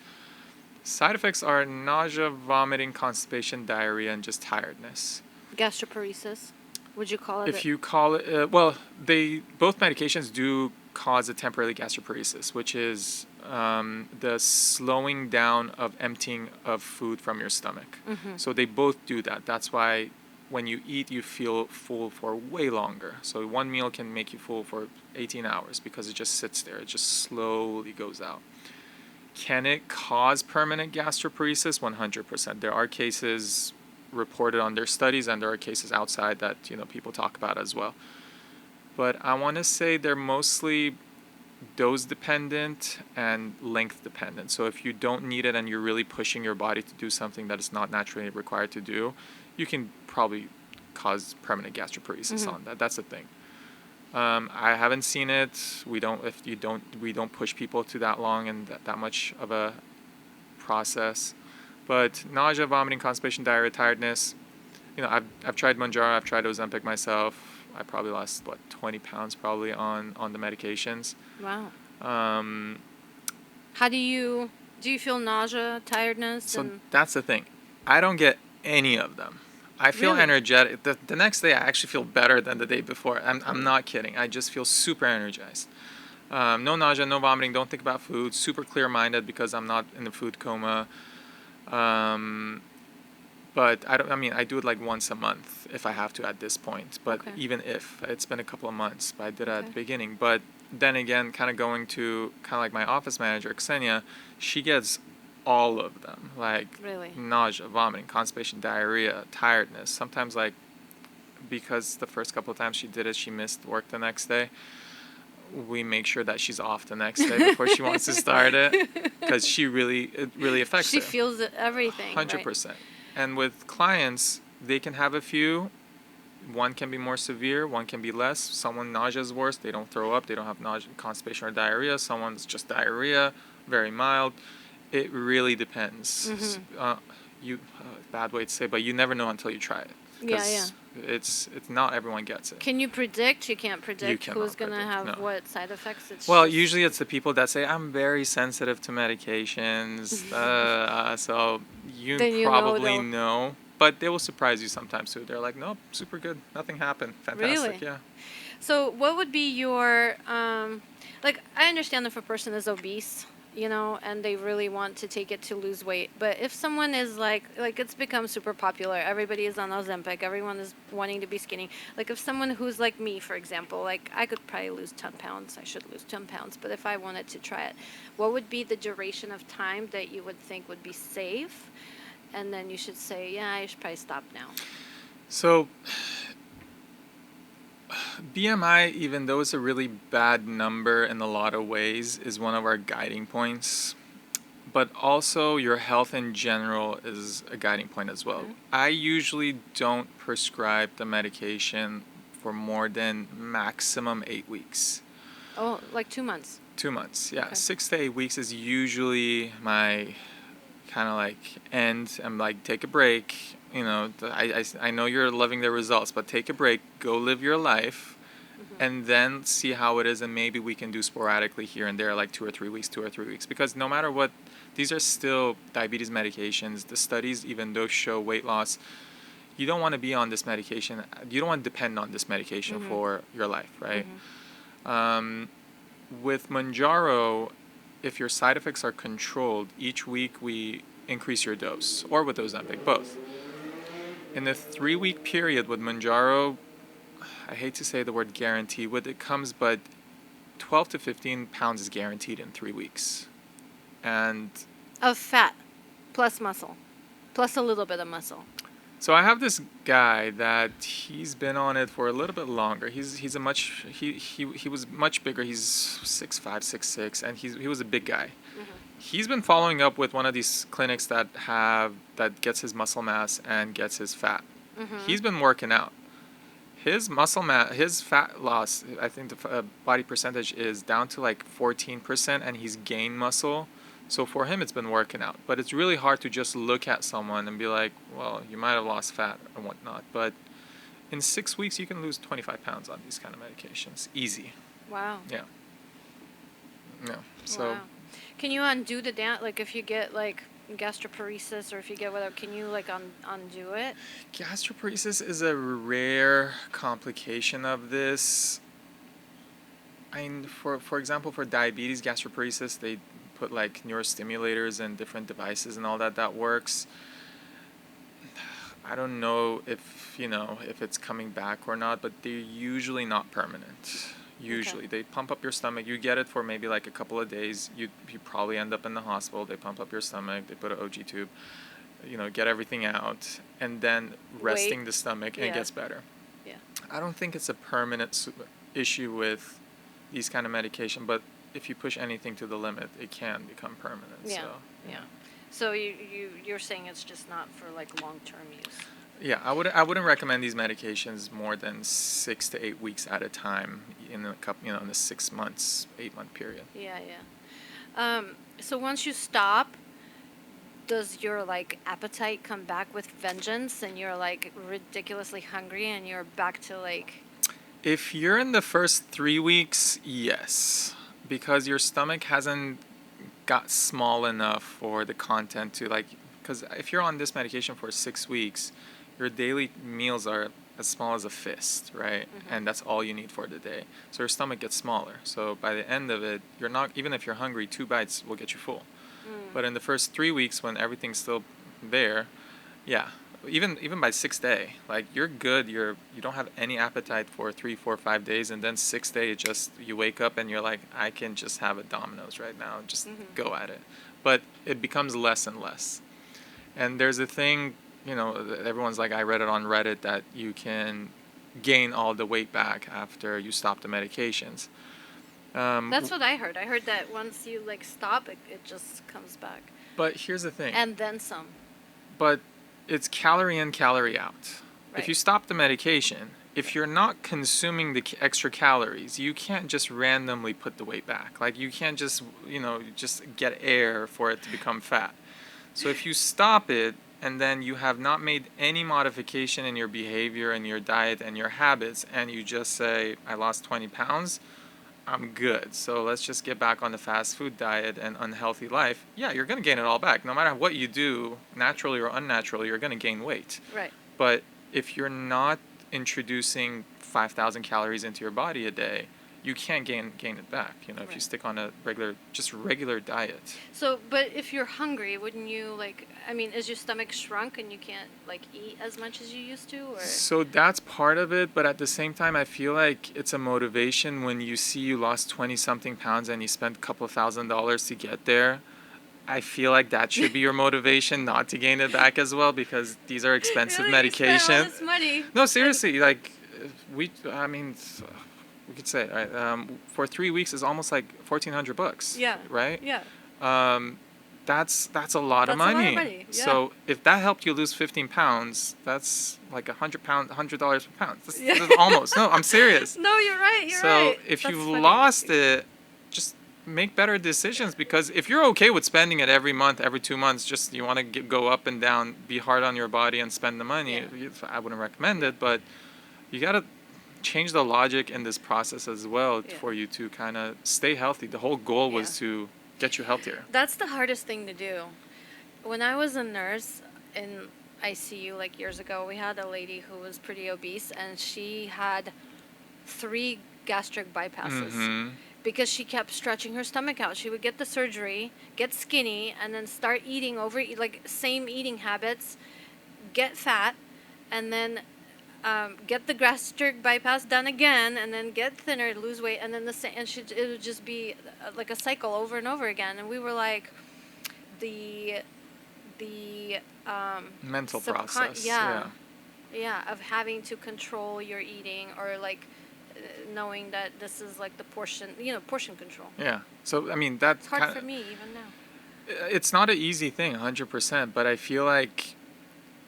Side effects are nausea, vomiting, constipation, diarrhea, and just tiredness. Gastroparesis, would you call it? If you call it, well, both medications do cause a temporary gastroparesis, which is the slowing down of emptying of food from your stomach. So they both do that. That's why when you eat, you feel full for way longer. So one meal can make you full for 18 hours because it just sits there. It just slowly goes out. Can it cause permanent gastroparesis? 100%. There are cases reported on their studies, and there are cases outside that people talk about as well. But I want to say they're mostly dose dependent and length dependent. So if you don't need it and you're really pushing your body to do something that is not naturally required to do, you can probably cause permanent gastroparesis on that. That's the thing. I haven't seen it. We don't push people to that long and that much of a process. But nausea, vomiting, constipation, diarrhea, tiredness. I've tried Mounjaro, I've tried Ozempic myself. I probably lost 20 pounds probably on the medications. Wow. How do you feel nausea, tiredness? So that's the thing. I don't get any of them. I feel Really? energetic. The next day I actually feel better than the day before. I'm not kidding. I just feel super energized. No nausea, no vomiting. Don't think about food. Super clear-minded because I'm not in the food coma. But I do it like once a month if I have to at this point. But even if, it's been a couple of months, but I did it at the beginning. But then again, kind of going to like my office manager, Ksenia, she gets all of them. Like Really? nausea, vomiting, constipation, diarrhea, tiredness. Sometimes because the first couple of times she did it, she missed work the next day. we make sure that she's off the next day before she wants to start it, because it really affects She her. feels everything. 100%. Right? And with clients, they can have a few. One can be more severe, one can be less. Someone nausea is worse, they don't throw up, they don't have nausea, constipation or diarrhea. Someone's just diarrhea, very mild. It really depends. Bad way to say, but you never know until you try it. Because it's not everyone gets it. Can you predict? You can't predict who's going to have no. what side effects. Usually it's the people that say, I'm very sensitive to medications. So you probably know. But they will surprise you sometimes too. They're like, nope, super good. Nothing happened. Fantastic. Really? Yeah. So what would be your, like, I understand if a person is obese, you know, and they really want to take it to lose weight. But if someone is like it's become super popular, everybody is on Ozempic, everyone is wanting to be skinny. Like if someone who's like me, for example, like I could probably lose 10 pounds, I should lose 10 pounds. But if I wanted to try it, what would be the duration of time that you would think would be safe? And then you should say, yeah, I should probably stop now. So BMI, even though it's a really bad number in a lot of ways, is one of our guiding points. But also your health in general is a guiding point as well. I usually don't prescribe the medication for more than maximum 8 weeks. Oh, like 2 months? 2 months, yeah. Okay. 6 to 8 weeks is usually my kind of like end. I'm like, take a break. You know, I know you're loving the results, but take a break, go live your life, and then see how it is, and maybe we can do sporadically here and there, like 2 or 3 weeks, because no matter what, these are still diabetes medications. The studies, even though show weight loss, you don't want to be on this medication. You don't want to depend on this medication for your life, right? With Mounjaro, if your side effects are controlled, each week we increase your dose, or with Ozempic, both. In the 3-week period with Mounjaro, I hate to say the word guarantee with it comes, but 12 to 15 pounds is guaranteed in 3 weeks. And of fat, plus muscle, plus a little bit of muscle. So I have this guy that he's been on it for a little bit longer. He was much bigger. He's 6'5", 6'6", and he was a big guy. He's been following up with one of these clinics that gets his muscle mass and gets his fat. He's been working out. His muscle mass, his fat loss, I think the body percentage is down to like 14%, and he's gained muscle. So for him, it's been working out. But it's really hard to just look at someone and be like, well, you might have lost fat or whatnot. But in 6 weeks, you can lose 25 pounds on these kind of medications. Easy. Wow. Yeah. Yeah. So. Wow. Can you undo the dance? Like if you get like gastroparesis, or if you get whatever, can you like undo it? Gastroparesis is a rare complication of this. For example, for diabetes gastroparesis, they put like neurostimulators and different devices and all that works. I don't know if it's coming back or not, but they're usually not permanent. Usually they pump up your stomach. You get it for maybe like a couple of days. You probably end up in the hospital. They pump up your stomach. They put an OG tube, get everything out, and then resting the stomach, and it gets better. Yeah. I don't think it's a permanent issue with these kind of medication, but if you push anything to the limit, it can become permanent. Yeah. So. Yeah. So you're saying it's just not for like long-term use. Yeah, I wouldn't recommend these medications more than 6 to 8 weeks at a time in a couple, in the 6 months, 8-month period. Yeah, yeah. So once you stop, does your like appetite come back with vengeance, and you're like ridiculously hungry, and you're back to like? If you're in the first 3 weeks, yes, because your stomach hasn't got small enough for the content to like. Because if you're on this medication for 6 weeks, your daily meals are as small as a fist, right? And that's all you need for the day. So your stomach gets smaller. So by the end of it, you're not, even if you're hungry, 2 bites will get you full. But in the first 3 weeks, when everything's still there, yeah, even by 6th day, like you're good. You don't have any appetite for 3, 4, 5 days, and then 6th day, you wake up and you're like, I can just have a Domino's right now, just go at it. But it becomes less and less. And there's a thing, everyone's like, I read it on Reddit, that you can gain all the weight back after you stop the medications. That's what I heard. I heard that once you like stop, it just comes back. But here's the thing. And then some. But it's calorie in, calorie out. Right. If you stop the medication, if you're not consuming the extra calories, you can't just randomly put the weight back. Like you can't just, just get air for it to become fat. So if you stop it and then you have not made any modification in your behavior and your diet and your habits, and you just say, I lost 20 pounds, I'm good. So let's just get back on the fast food diet and unhealthy life. Yeah, you're going to gain it all back. No matter what you do, naturally or unnaturally, you're going to gain weight. Right. But if you're not introducing 5,000 calories into your body a day, you can't gain it back, if Right. you stick on a regular diet. So, but if you're hungry, wouldn't you is your stomach shrunk and you can't eat as much as you used to, or? So that's part of it, but at the same time, I feel like it's a motivation when you see you lost 20 something pounds and you spent a couple of $1,000s to get there. I feel like that should be your motivation not to gain it back as well, because these are expensive Really? You spent all medications. this money. No, seriously, we could say, right, for 3 weeks is almost like $1,400. Yeah. Right? Yeah. That's a lot of That's a lot money. of money, yeah. So if that helped you lose 15 pounds, that's like $100 per pound. Yeah. That's almost. No, I'm serious. No, you're right. You're So right. if That's you've funny. lost it, just make better decisions, because if you're okay with spending it every month, every 2 months, just you want to go up and down, be hard on your body and spend the money, I wouldn't recommend it, but you got to change the logic in this process as well for you to kind of stay healthy. The whole goal was to get you healthier. That's the hardest thing to do. When I was a nurse in ICU years ago, we had a lady who was pretty obese, and she had 3 gastric bypasses. Mm-hmm. Because she kept stretching her stomach out. She would get the surgery, get skinny, and then start eating same eating habits, get fat, and then get the gastric bypass done again, and then get thinner, lose weight, and then it would just be like a cycle over and over again. And we were like, the mental process. Yeah, of having to control your eating, or knowing that this is the portion control. Yeah. So that's It's hard for me even now. It's not an easy thing, 100%, but I feel like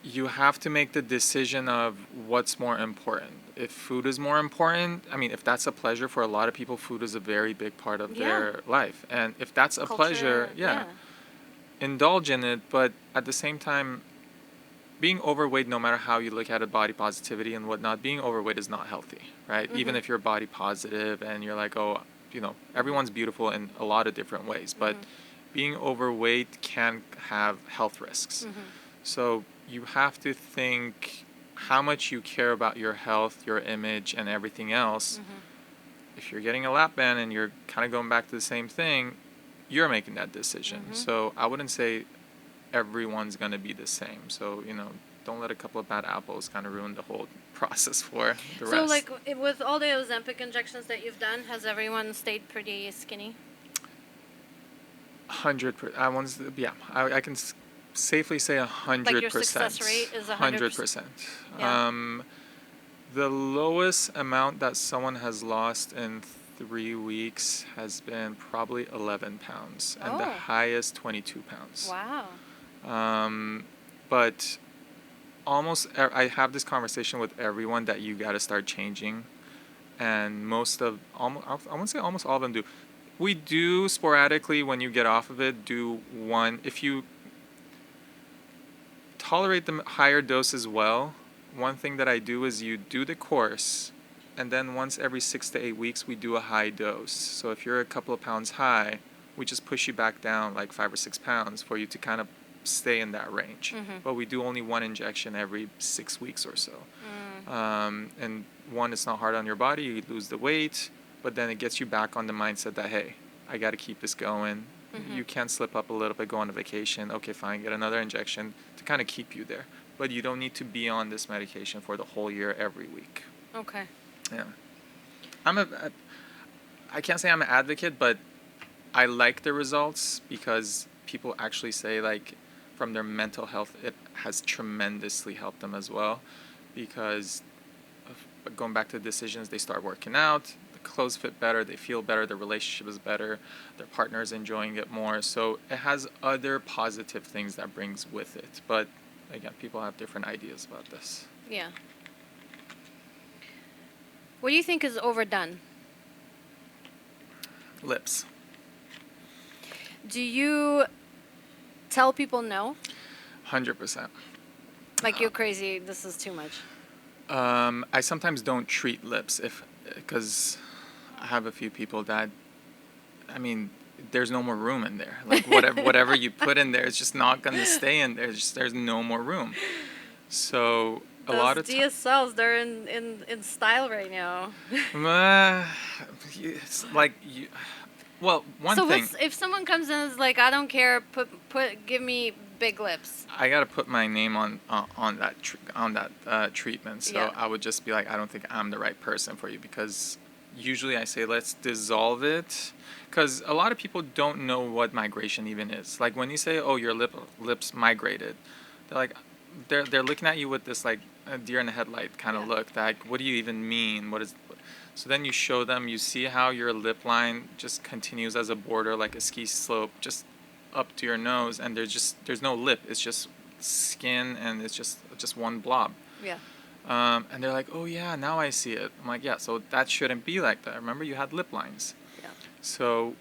you have to make the decision of what's more important. If food is more important, if that's a pleasure for a lot of people, food is a very big part of their life. And if that's a pleasure, indulge in it. But at the same time, being overweight, no matter how you look at it, body positivity and whatnot, being overweight is not healthy, right? Mm-hmm. Even if you're body positive and you're like, oh, everyone's beautiful in a lot of different ways, but being overweight can have health risks. Mm-hmm. So you have to think how much you care about your health, your image, and everything else. Mm-hmm. If you're getting a lap band and you're kind of going back to the same thing, you're making that decision. Mm-hmm. So I wouldn't say everyone's going to be the same. So, don't let a couple of bad apples kind of ruin the whole process for the rest. So, with all the Ozempic injections that you've done, has everyone stayed pretty skinny? 100%. I can safely say 100%. Your success rate is 100%. Yeah. The lowest amount that someone has lost in 3 weeks has been probably 11 pounds, and the highest 22 pounds. Wow. But I have this conversation with everyone that you got to start changing, and I won't say almost all of them do. We do sporadically, when you get off of it, do one. If you tolerate the higher doses well, one thing that I do is you do the course, and then once every 6 to 8 weeks we do a high dose. So if you're a couple of pounds high, we just push you back down 5 or 6 pounds for you to kind of stay in that range. Mm-hmm. But we do only one injection every 6 weeks or so. And one, it's not hard on your body, you lose the weight, but then it gets you back on the mindset that, hey, I got to keep this going. Mm-hmm. You can slip up a little bit, go on a vacation, okay, fine, get another injection to kind of keep you there. But you don't need to be on this medication for the whole year every week. Okay. Yeah. I can't say I'm an advocate, but I like the results because people actually say from their mental health, it has tremendously helped them as well, because going back to the decisions, they start working out, clothes fit better, they feel better, their relationship is better, their partner is enjoying it more. So it has other positive things that brings with it. But again, people have different ideas about this. Yeah. What do you think is overdone? Lips. Do you tell people no? 100%. Like, you're crazy, this is too much. I sometimes don't treat lips because I have a few people that, I mean, there's no more room in there. Like whatever you put in there, it's just not going to stay in there. There's no more room. So a lot of DSLs, they're in style right now. it's like well, one So thing. if someone comes in and is like, I don't care, give me big lips. I gotta put my name on that treatment. So Yeah. I would just be like, I don't think I'm the right person for you, because usually I say let's dissolve it, because a lot of people don't know what migration even is. Like when you say, oh, your lips migrated, they're like, they're looking at you with this like a deer in the headlight kind of look. Like, what do you even mean? What is? So then you show them, you see how your lip line just continues as a border, like a ski slope, just up to your nose, and there's no lip. It's just skin, and it's just one blob. Yeah. And they're like, oh yeah, now I see it. I'm like, yeah, so that shouldn't be like that. Remember, you had lip lines. Yeah. So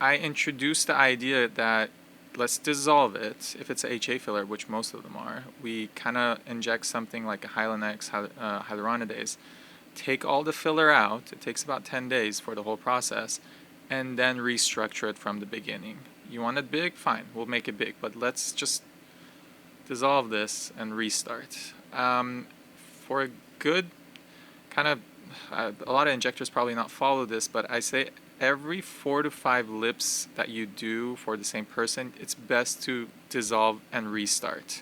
I introduced the idea that let's dissolve it. If it's a HA filler, which most of them are, we kind of inject something like a Hylenex, hyaluronidase, take all the filler out. It takes about 10 days for the whole process, and then restructure it from the beginning. You want it big? Fine, we'll make it big, but let's just dissolve this and restart. For a good kind of, a lot of injectors probably not follow this, but I say every 4 to 5 lips that you do for the same person, it's best to dissolve and restart.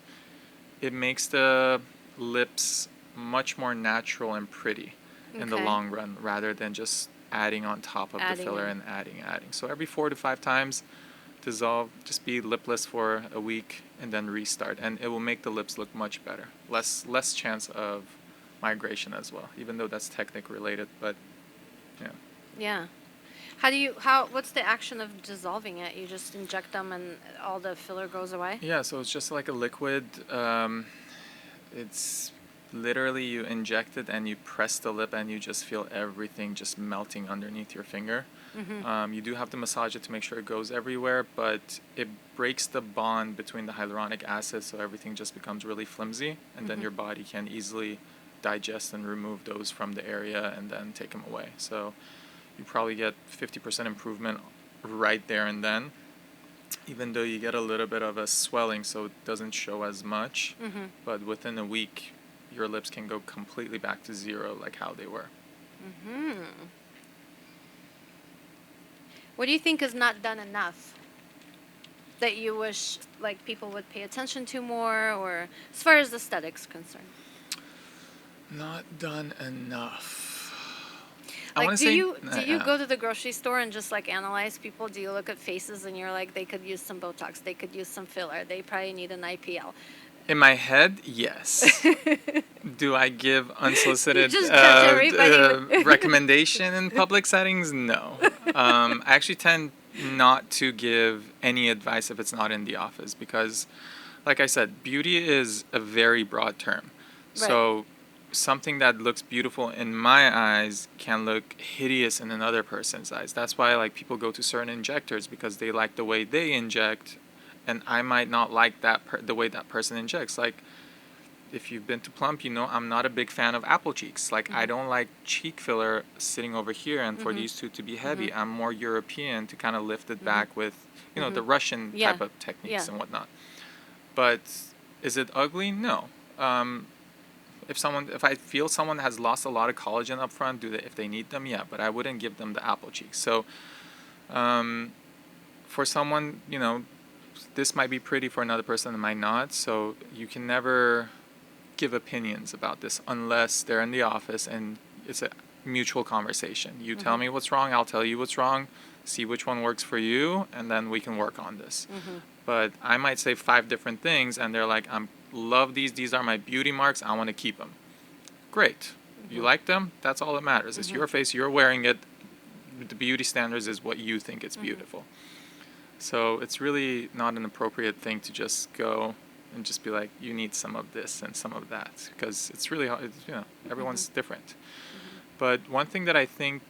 It makes the lips much more natural and pretty in the long run, rather than just adding on top of the filler and adding. So every 4 to 5 times, dissolve, just be lipless for a week, and then restart, and it will make the lips look much better. Less chance of migration as well, even though that's technique related, but yeah. Yeah. What's the action of dissolving it? You just inject them and all the filler goes away? Yeah, so it's just like a liquid. It's literally you inject it and you press the lip, and you just feel everything just melting underneath your finger. You do have to massage it to make sure it goes everywhere, but it breaks the bond between the hyaluronic acid, so everything just becomes really flimsy, and then your body can easily digest and remove those from the area and then take them away. So you probably get 50% improvement right there and then, even though you get a little bit of a swelling, so it doesn't show as much. But within a week, your lips can go completely back to zero, like how they were. What do you think is not done enough that you wish like people would pay attention to more, or as far as aesthetics concerned? Not done enough. Like, do you go to the grocery store and just like analyze people? Do you look at faces and you're like, they could use some Botox, they could use some filler, they probably need an IPL? In my head, yes. Do I give unsolicited recommendation in public settings? No. I actually tend not to give any advice if it's not in the office, because, like I said, beauty is a very broad term. So something that looks beautiful in my eyes can look hideous in another person's eyes. That's why like people go to certain injectors, because they like the way they inject, and I might not like the way that person injects. Like, if you've been to Plump, you know I'm not a big fan of apple cheeks. Like, I don't like cheek filler sitting over here and for these two to be heavy. I'm more European, to kind of lift it back with, you know, the Russian type of techniques and whatnot. But is it ugly? No. If I feel someone has lost a lot of collagen up front, if they need them, yeah, but I wouldn't give them the apple cheeks. So for someone, you know, this might be pretty, for another person it might not. So you can never give opinions about this unless they're in the office and it's a mutual conversation. You tell me what's wrong, I'll tell you what's wrong, see which one works for you, and then we can work on this. But I might say 5 different things, and they're like, love these are my beauty marks, I want to keep them. Great. You like them, that's all that matters. It's your face, you're wearing it. The beauty standards is what you think it's beautiful. So it's really not an appropriate thing to just go and just be like, you need some of this and some of that, because it's really hard. Everyone's different. But one thing that I think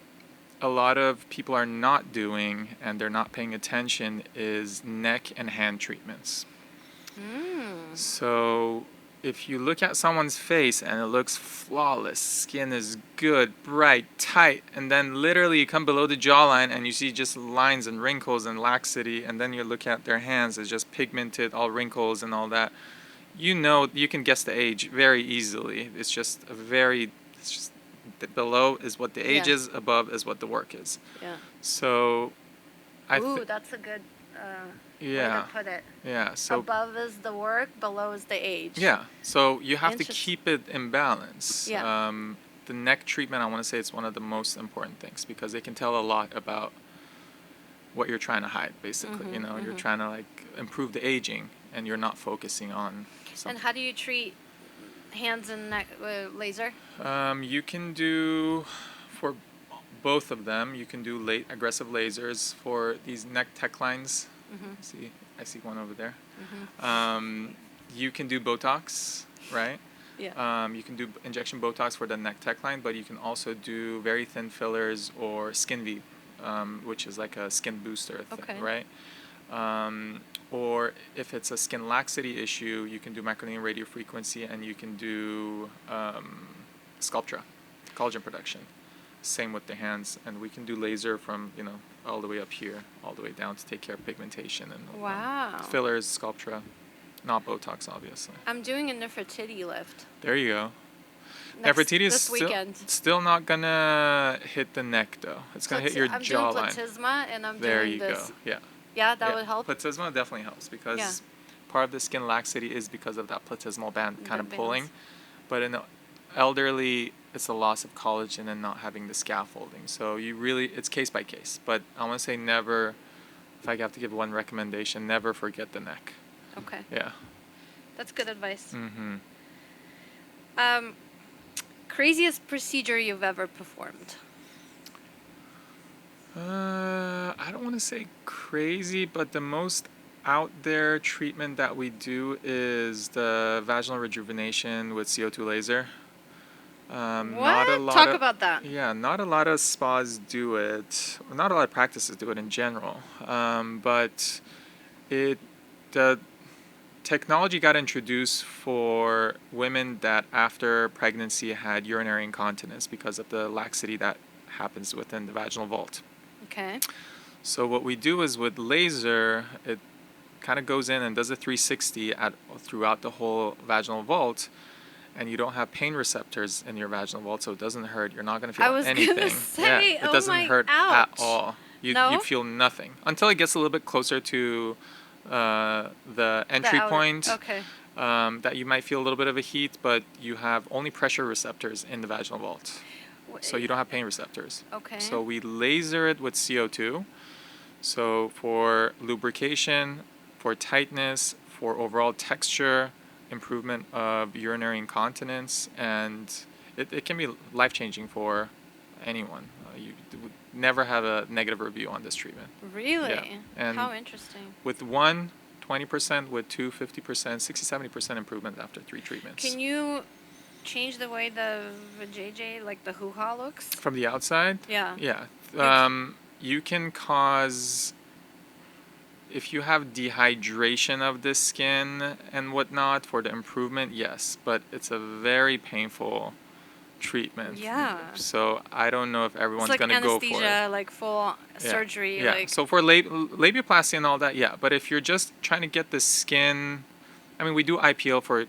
a lot of people are not doing and they're not paying attention is neck and hand treatments. So if you look at someone's face and it looks flawless, skin is good, bright, tight, and then literally you come below the jawline and you see just lines and wrinkles and laxity, and then you look at their hands, it's just pigmented, all wrinkles and all that, you can guess the age very easily. It's just below is what the age is, above is what the work is. Yeah. So that's a good way to put it. Yeah. So above is the work, below is the age. Yeah. So you have to keep it in balance. Yeah. The neck treatment, I want to say it's one of the most important things because it can tell a lot about what you're trying to hide, basically. You're trying to like improve the aging and you're not focusing on something. And how do you treat hands and neck laser? You can do, for both of them, you can do aggressive lasers for these neck tech lines. I see one over there. You can do Botox, right? Yeah. You can do injection Botox for the neck tech line, but you can also do very thin fillers or skin V, which is like a skin booster thing, right? Or if it's a skin laxity issue, you can do microneedling radiofrequency, and you can do Sculptra, collagen production. Same with the hands, and we can do laser from all the way up here, all the way down to take care of pigmentation and fillers, Sculptra, not Botox, obviously. I'm doing a Nefertiti lift. There you go. Nefertiti is still not gonna hit the neck though. It's gonna hit your jawline. I'm doing platysma, and I'm there doing you this. Go. Yeah. Yeah, that would help. Platysma definitely helps because part of the skin laxity is because of that platysmal band kind of pulling. But in the elderly, it's a loss of collagen and not having the scaffolding. So it's case by case. But I want to say never, if I have to give one recommendation, never forget the neck. Okay. Yeah. That's good advice. Craziest procedure you've ever performed? I don't want to say crazy, but the most out there treatment that we do is the vaginal rejuvenation with CO2 laser. Talk about that. Yeah, not a lot of spas do it. Not a lot of practices do it in general. But the technology got introduced for women that after pregnancy had urinary incontinence because of the laxity that happens within the vaginal vault. Okay. So what we do is with laser, it kind of goes in and does a 360 throughout the whole vaginal vault, and you don't have pain receptors in your vaginal vault, so it doesn't hurt. You're not going to feel anything. I was going to say, it doesn't hurt ouch. at all. You feel nothing until it gets a little bit closer to the entry point. Okay. That you might feel a little bit of a heat, but you have only pressure receptors in the vaginal vault. So you don't have pain receptors. Okay. So we laser it with CO2. So for lubrication, for tightness, for overall texture, improvement of urinary incontinence, and it can be life-changing for anyone. You would never have a negative review on this treatment. Really? Yeah. And how interesting. With one, 20%, with two, 50%, 60-70% improvement after 3 treatments. Can you change the way the JJ, like the hoo-ha looks? From the outside? Yeah. Yeah. You can cause, if you have dehydration of the skin and whatnot for the improvement, yes, but it's a very painful treatment. Yeah. So I don't know if everyone's going to go for it. It's like anesthesia, like full surgery. Yeah. Like So for labiaplasty and all that, yeah. But if you're just trying to get the skin, I mean, we do IPL for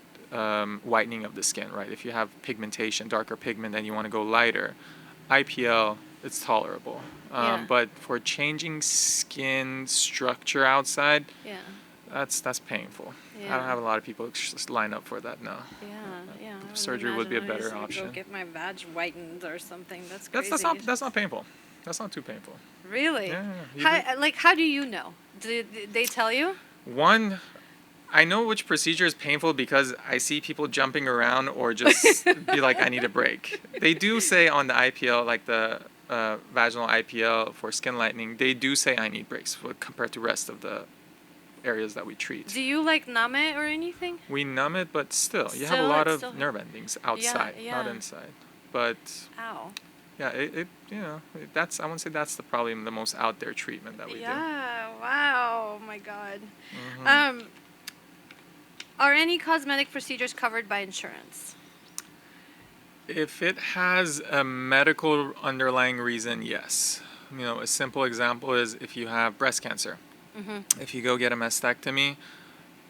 whitening of the skin, right? If you have pigmentation, darker pigment, and you want to go lighter, IPL, it's tolerable. But for changing skin structure outside, that's painful. I don't have a lot of people just line up for that now. Yeah. Surgery would be a better option. Go get my vag whitened or something. That's crazy. That's not painful. That's not too painful. Really? Yeah. How do you know? Do they tell you? One, I know which procedure is painful because I see people jumping around or just be like, I need a break. They do say on the IPL, like the vaginal IPL for skin lightening, they do say I need breaks compared to rest of the areas that we treat. Do you like numb it or anything? We numb it, but still, you have a lot of nerve endings outside, not inside. But ow. Yeah, that's, I want to say that's probably the most out there treatment that we do. Yeah, wow, oh my God. Mm-hmm. Are any cosmetic procedures covered by insurance? If it has a medical underlying reason, yes. A simple example is if you have breast cancer. Mm-hmm. If you go get a mastectomy,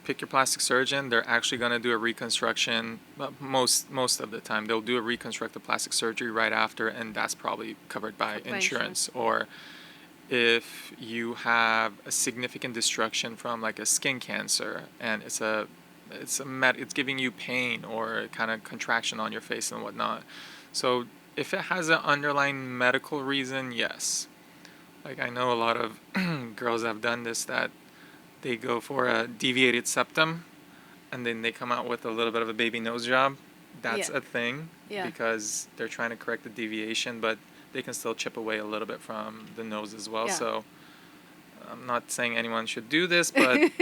pick your plastic surgeon. They're actually going to do a reconstruction. Most of the time, they'll do a reconstructive plastic surgery right after, and that's probably covered by insurance. Or if you have a significant destruction from like a skin cancer, and it's giving you pain or kind of contraction on your face and whatnot. So if it has an underlying medical reason, yes. Like I know a lot of girls have done this, that they go for a deviated septum and then they come out with a little bit of a baby nose job. That's a thing because they're trying to correct the deviation, but they can still chip away a little bit from the nose as well. So I'm not saying anyone should do this, but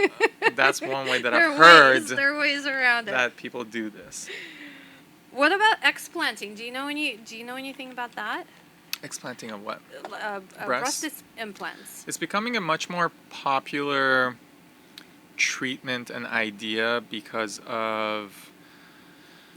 that's one way that I've heard there are ways around it that people do this. What about explanting? Do you know anything about that? Explanting of what? Breast implants. It's becoming a much more popular treatment and idea because of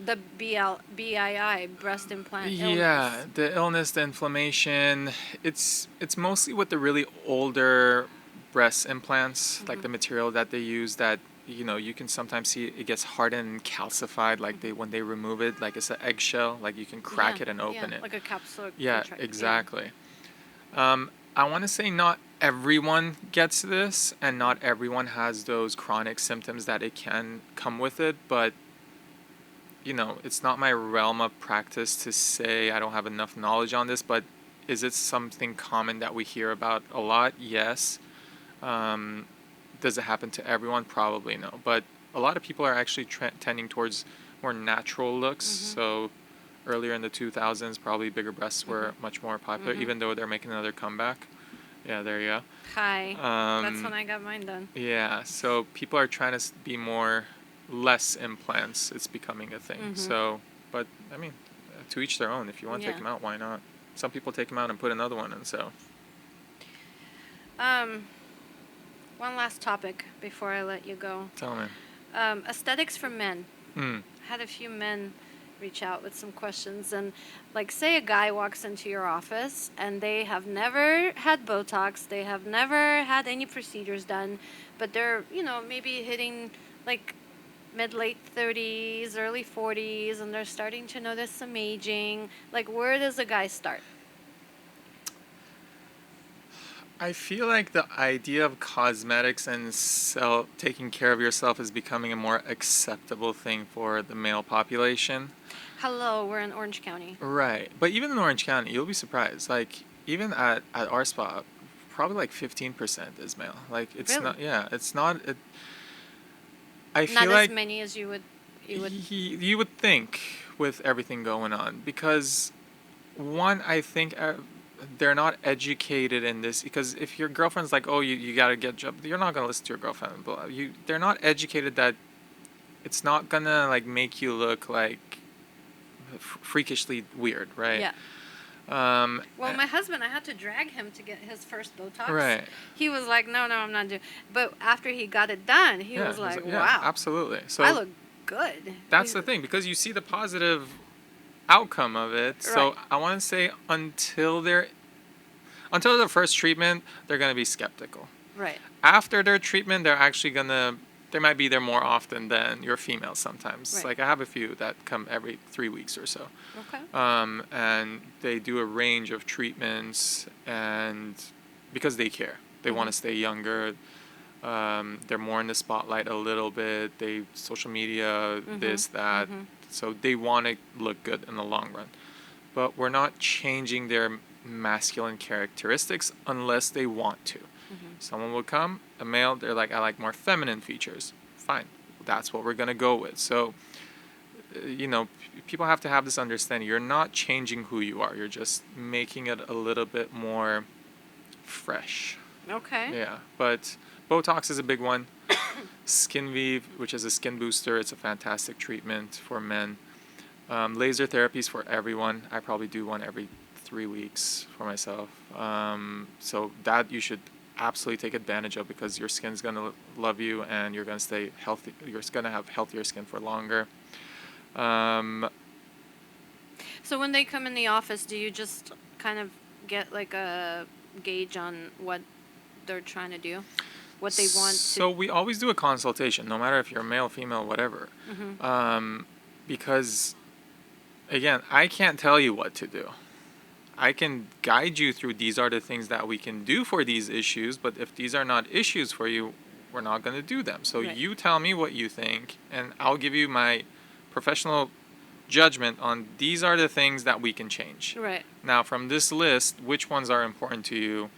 the BII, breast implant illness. Yeah, the illness, the inflammation. It's mostly with the really older breast implants, like the material that they use, that you can sometimes see it gets hardened and calcified, like when they remove it, like it's an eggshell, like you can crack it and open it. Like a capsule. Yeah, exactly. I want to say not everyone gets this, and not everyone has those chronic symptoms that it can come with it, but it's not my realm of practice to say. I don't have enough knowledge on this, but is it something common that we hear about a lot? Yes. Does it happen to everyone? Probably no. But a lot of people are actually tending towards more natural looks. So earlier in the 2000s, probably bigger breasts were much more popular, even though they're making another comeback. Yeah, there you go. Hi. That's when I got mine done. Yeah, so people are trying to be less implants. It's becoming a thing. So, but I mean, to each their own. If you want to take them out, why not? Some people take them out and put another one in. So. One last topic before I let you go. Tell me. Aesthetics for men. I had a few men reach out with some questions, and like, say a guy walks into your office and they have never had Botox, they have never had any procedures done, but they're maybe hitting like mid-late 30s, early 40s, and they're starting to notice some aging. Like, where does a guy start? I feel like the idea of cosmetics and taking care of yourself is becoming a more acceptable thing for the male population. Hello, we're in Orange County. Right. But even in Orange County, you'll be surprised. Like, even at our spa, probably like 15% is male. Like, it's not, it's not, I feel not like as many as you would you would think with everything going on. Because, one, I think they're not educated in this, because if your girlfriend's like, oh, you gotta get job, you're not gonna listen to your girlfriend. They're not educated that it's not gonna like make you look like freakishly weird, right? Yeah. Well, my husband, I had to drag him to get his first Botox. Right. He was like, no, I'm not doing. But after he got it done, he was like, wow, absolutely. So I look good. That's the thing, because you see the positive outcome of it. So I want to say until the first treatment, they're going to be skeptical. Right. After their treatment, they're actually going to, they might be there more often than your females sometimes. Right. Like I have a few that come every 3 weeks or so. Okay. And they do a range of treatments, and because they care. They want to stay younger. They're more in the spotlight a little bit. Social media, this, that. So they want to look good in the long run. But we're not changing their masculine characteristics unless they want to. Someone will come, a male, they're like, I like more feminine features. Fine. that's what we're going to go with. So, people have to have this understanding. You're not changing who you are. You're just making it a little bit more fresh. Okay. Yeah, but Botox is a big one. Skin Weave, which is a skin booster, it's a fantastic treatment for men. Laser therapies for everyone. I probably do one every 3 weeks for myself. So that you should absolutely take advantage of, because your skin's going to love you and you're going to stay healthy. You're going to have healthier skin for longer. So when they come in the office, do you just kind of get like a gauge on what they're trying to do? What they want to... So we always do a consultation, no matter if you're male, female, whatever. Because, again, I can't tell you what to do. I can guide you through these are the things that we can do for these issues, but if these are not issues for you, we're not going to do them. So you tell me what you think, and I'll give you my professional judgment on these are the things that we can change. Right. Now, from this list, which ones are important to you?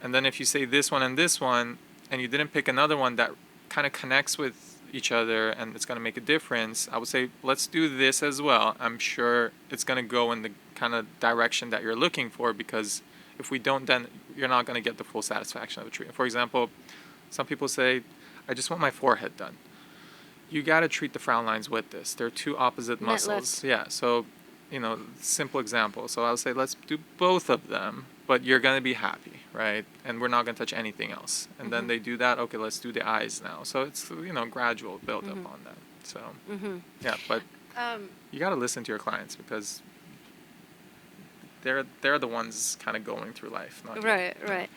And then if you say this one, and you didn't pick another one that kind of connects with each other and it's going to make a difference, I would say, let's do this as well. I'm sure it's going to go in the kind of direction that you're looking for, because if we don't, then you're not going to get the full satisfaction of the treatment. For example, some people say, I just want my forehead done. You got to treat the frown lines with this. They're two opposite muscles. Yeah, so, simple example. So I would say, let's do both of them, but you're going to be happy, right? And we're not going to touch anything else. And then they do that. Okay, let's do the eyes now. So it's, gradual build up on that. So, yeah, but you got to listen to your clients, because they're the ones kind of going through life. Not right.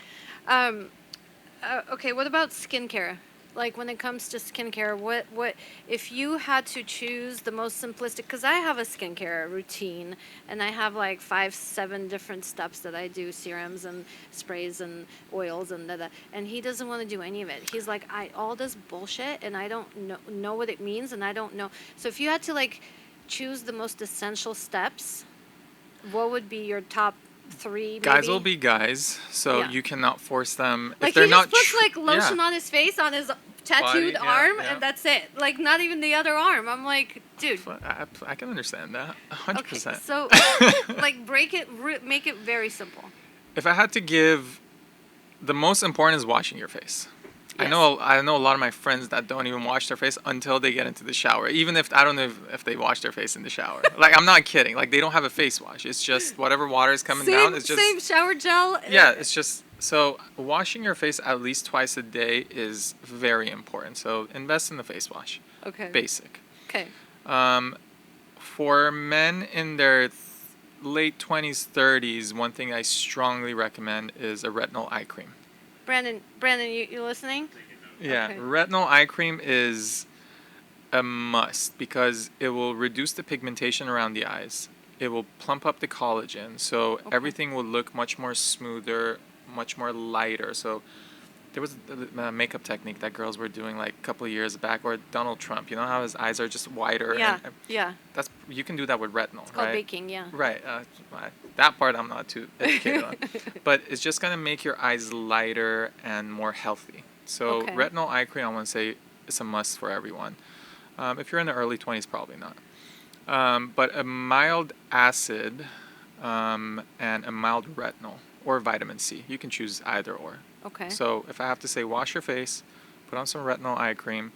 Okay, what about skincare? Like when it comes to skincare, what if you had to choose the most simplistic? Because I have a skincare routine, and I have like 5-7 different steps that I do: serums and sprays and oils and that. And he doesn't want to do any of it. He's like, all this bullshit, and I don't know what it means, and I don't know. So if you had to like choose the most essential steps, what would be your top 3? Maybe? Guys will be guys, so you cannot force them. Like, if they're he just not puts like lotion on his face, on his tattooed arm, and that's it. Like, not even the other arm. I'm like, dude. I can understand that 100%. Okay, so like, make it very simple. If I had to give, the most important is washing your face. Yes. I know a lot of my friends that don't even wash their face until they get into the shower. Even if I don't know if they wash their face in the shower. Like, I'm not kidding. Like, they don't have a face wash. It's just whatever water is coming down. It's just same shower gel. Yeah, it's just so washing your face at least twice a day is very important. So invest in the face wash. Okay. Basic. Okay. For men in their late 20s, 30s, one thing I strongly recommend is a retinol eye cream. Brandon, you listening? Yeah, okay. Retinol eye cream is a must, because it will reduce the pigmentation around the eyes. It will plump up the collagen, so everything will look much more smoother, much more lighter. So there was a makeup technique that girls were doing like a couple of years back, or Donald Trump. You know how his eyes are just wider? Yeah. You can do that with retinol, it's called baking, yeah. Right. That part I'm not too educated on. But it's just going to make your eyes lighter and more healthy. So retinol eye cream, I want to say, is a must for everyone. If you're in the early 20s, probably not. But a mild acid and a mild retinol, or vitamin C. You can choose either or. Okay. So if I have to say, wash your face, put on some retinol eye cream,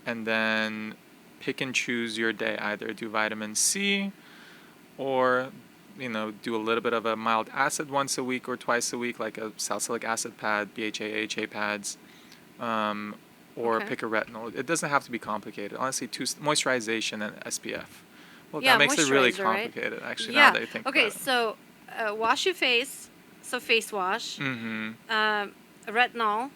and then pick and choose your day. Either do vitamin C, or do a little bit of a mild acid once a week or twice a week, like a salicylic acid pad, BHA, AHA pads, or pick a retinol. It doesn't have to be complicated. Honestly, moisturization and SPF. Well, that makes it really complicated, right? Actually, now that I think about it. Okay, so wash your face, so face wash, retinol.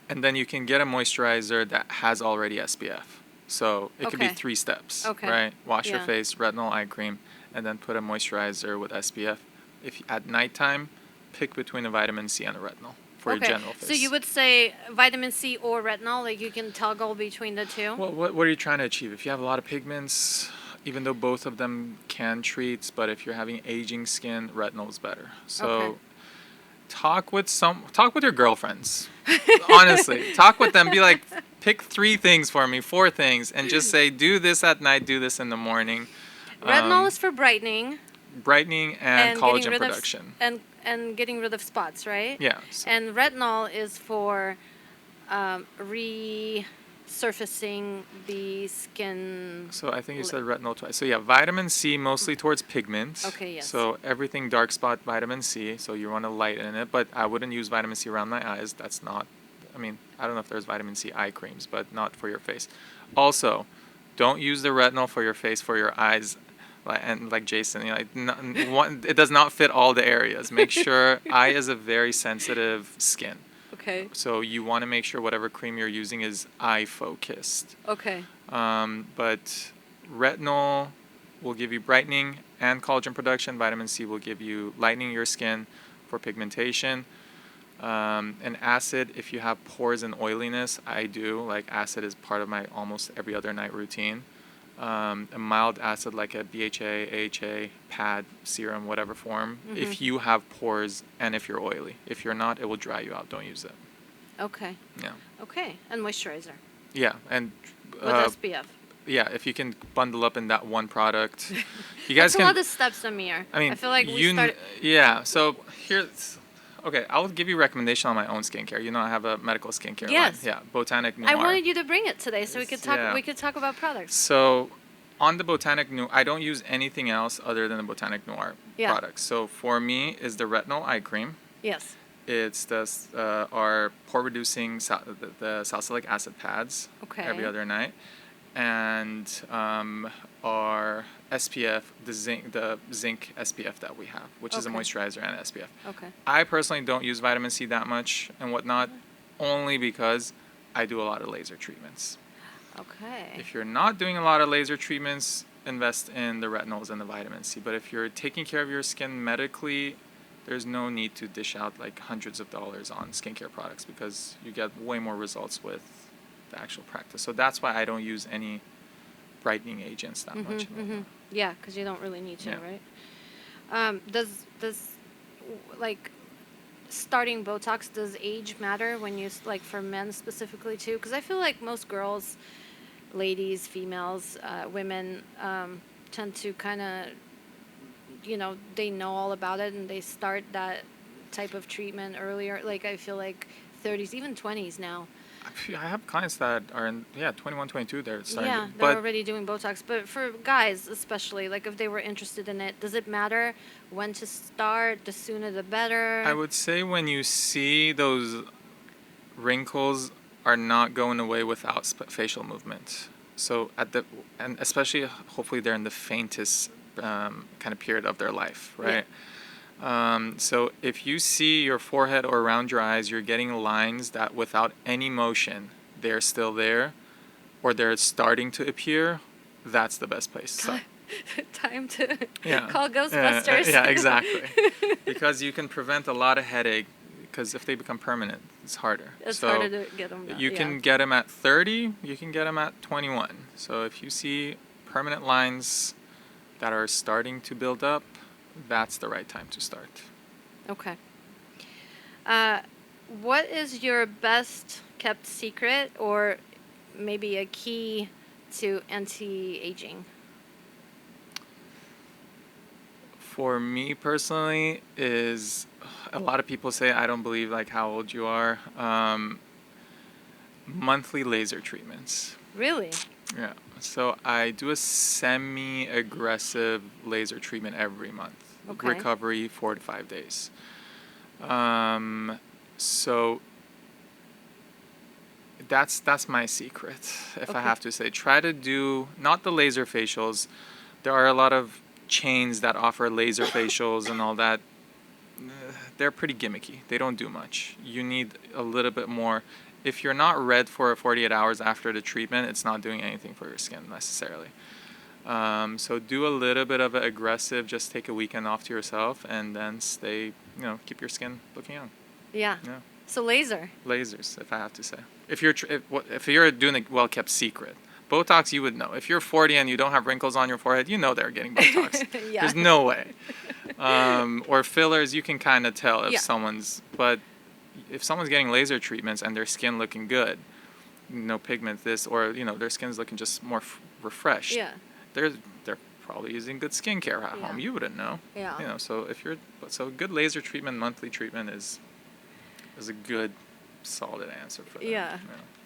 And then you can get a moisturizer that has already SPF. So it could be 3 steps, right? Wash your face, retinol eye cream, and then put a moisturizer with SPF. If at nighttime, pick between a vitamin C and a retinol for your general face. So you would say vitamin C or retinol, like you can toggle between the two? Well, what are you trying to achieve? If you have a lot of pigments, even though both of them can treat, but if you're having aging skin, retinol is better. So talk with your girlfriends. Honestly, talk with them. Be like, pick 3 things for me, 4 things, and just say, do this at night, do this in the morning. Retinol is for brightening. Brightening and collagen getting rid production. and getting rid of spots, right? Yeah. And retinol is for resurfacing the skin. So I think you said retinol twice. So yeah, vitamin C mostly towards pigment. Okay, yes. So everything dark spot vitamin C. So you want to lighten it, but I wouldn't use vitamin C around my eyes. That's not. I mean, I don't know if there's vitamin C eye creams, but not for your face. Also, don't use the retinol for your face, for your eyes. And like Jason, it does not fit all the areas. Make sure eye is a very sensitive skin. Okay. So you want to make sure whatever cream you're using is eye focused. Okay. But retinol will give you brightening and collagen production. Vitamin C will give you lightening your skin for pigmentation. And acid, if you have pores and oiliness, I do. Like acid is part of my almost every other night routine. A mild acid like a BHA, AHA, pad, serum, whatever form, if you have pores and if you're oily. If you're not, it will dry you out. Don't use it. Okay. Yeah. Okay. And moisturizer. Yeah. And with SPF. Yeah, if you can bundle up in that one product. You guys That's can. a lot of steps, Amir. I feel like we start. Yeah, so here's. Okay, I'll give you recommendation on my own skincare. You know, I have a medical skincare line. Yeah, Botanic Noir. I wanted you to bring it today so we could talk. Yeah. We could talk about products. So, on the Botanic Noir, I don't use anything else other than the Botanic Noir products. So for me, is the retinol eye cream. Yes. It's our pore reducing the salicylic acid pads. Okay. Every other night, and our SPF, the zinc SPF that we have, which is a moisturizer and SPF. Okay. I personally don't use vitamin C that much and whatnot, only because I do a lot of laser treatments. Okay. If you're not doing a lot of laser treatments, invest in the retinols and the vitamin C. But if you're taking care of your skin medically, there's no need to dish out like hundreds of dollars on skincare products because you get way more results with the actual practice. So that's why I don't use any brightening agents that much. Yeah, because you don't really need to, right? Does like starting Botox, does age matter when you like for men specifically too? Because I feel like most girls, ladies, females, women tend to kind of, they know all about it and they start that type of treatment earlier. Like I feel like 30s, even 20s now. I have clients that are in 21, 22. They're starting. Yeah, they're already doing Botox. But for guys, especially, like if they were interested in it, does it matter when to start? The sooner, the better. I would say when you see those wrinkles are not going away without facial movement. So and especially hopefully they're in the faintest kind of period of their life, right? Yeah. So if you see your forehead or around your eyes, you're getting lines that without any motion, they're still there, or they're starting to appear, that's the best place to start. Time to call Ghostbusters. Yeah, exactly. Because you can prevent a lot of headache, because if they become permanent, it's harder. It's harder to get them done. You can get them at 30, you can get them at 21. So if you see permanent lines that are starting to build up, that's the right time to start. Okay. What is your best kept secret or maybe a key to anti-aging? For me personally, is a lot of people say I don't believe like how old you are. Monthly laser treatments. Really? Yeah. So I do a semi-aggressive laser treatment every month. Okay. Recovery 4 to 5 days. So that's my secret, if I have to say. Try to do not the laser facials. There are a lot of chains that offer laser facials and all that. They're pretty gimmicky. They don't do much. You need a little bit more. If you're not red for 48 hours after the treatment, it's not doing anything for your skin necessarily. So do a little bit of an aggressive, just take a weekend off to yourself and then keep your skin looking young. Yeah. So Lasers, if I have to say. If you're doing a well-kept secret. Botox, you would know. If you're 40 and you don't have wrinkles on your forehead, you know they're getting Botox. There's no way. Or fillers, you can kind of tell if Yeah. but if someone's getting laser treatments and their skin looking good, no pigment, this, or their skin's looking just more refreshed. Yeah. They're probably using good skincare at home. You wouldn't know. Yeah. So so good laser treatment, monthly treatment is a good, solid answer for that. Yeah.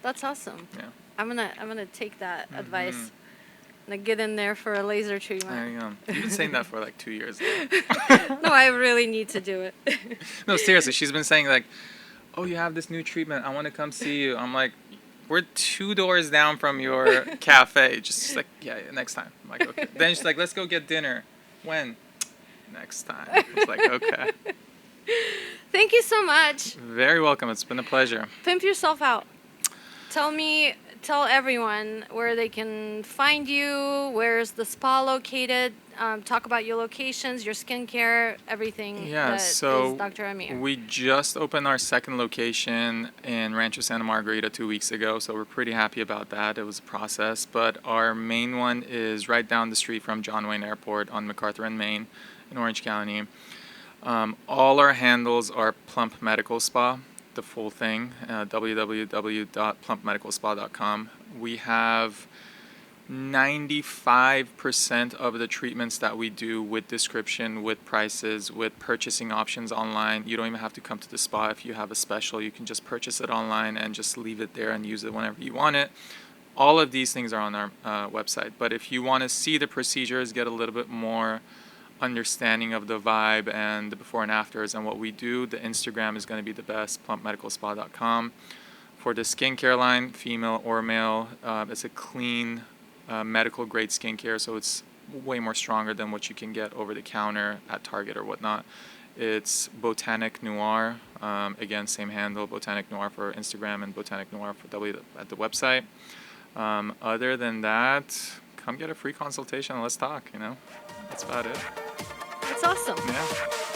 That's awesome. Yeah. I'm gonna take that advice. I'm gonna get in there for a laser treatment. There you go. You've been saying that for like 2 years now. No, I really need to do it. No, seriously, she's been saying like, "Oh, you have this new treatment. I want to come see you." I'm like, "We're 2 doors down from your cafe." Just like, "Yeah, next time." I'm like, "Okay." Then she's like, "Let's go get dinner." When? Next time. It's like, "Okay." Thank you so much. Very welcome. It's been a pleasure. Pimp yourself out. Tell everyone where they can find you. Where's the spa located? Talk about your locations, your skincare, everything. Yeah, that so is Dr. Amir. we just opened our second location in Rancho Santa Margarita 2 weeks ago, so we're pretty happy about that. It was a process, but our main one is right down the street from John Wayne Airport on MacArthur and Main in Orange County. All our handles are Plump Medical Spa, the full thing, www.plumpmedicalspa.com. We have 95% of the treatments that we do with description, with prices, with purchasing options online. You don't even have to come to the spa. If you have a special, you can just purchase it online and just leave it there and use it whenever you want it. All of these things are on our website. But if you want to see the procedures, get a little bit more understanding of the vibe and the before and afters and what we do, the Instagram is going to be the best, plumpmedicalspa.com. For the skincare line, female or male, it's a clean medical grade skincare, so it's way more stronger than what you can get over the counter at Target or whatnot. It's Botanic Noir, again, same handle, Botanic Noir for Instagram and Botanic Noir for at the website. Other than that, come get a free consultation and let's talk, That's about it. That's awesome. Yeah.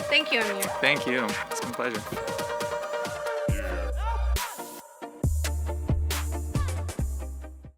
Thank you, Amir. Thank you. It's been a pleasure.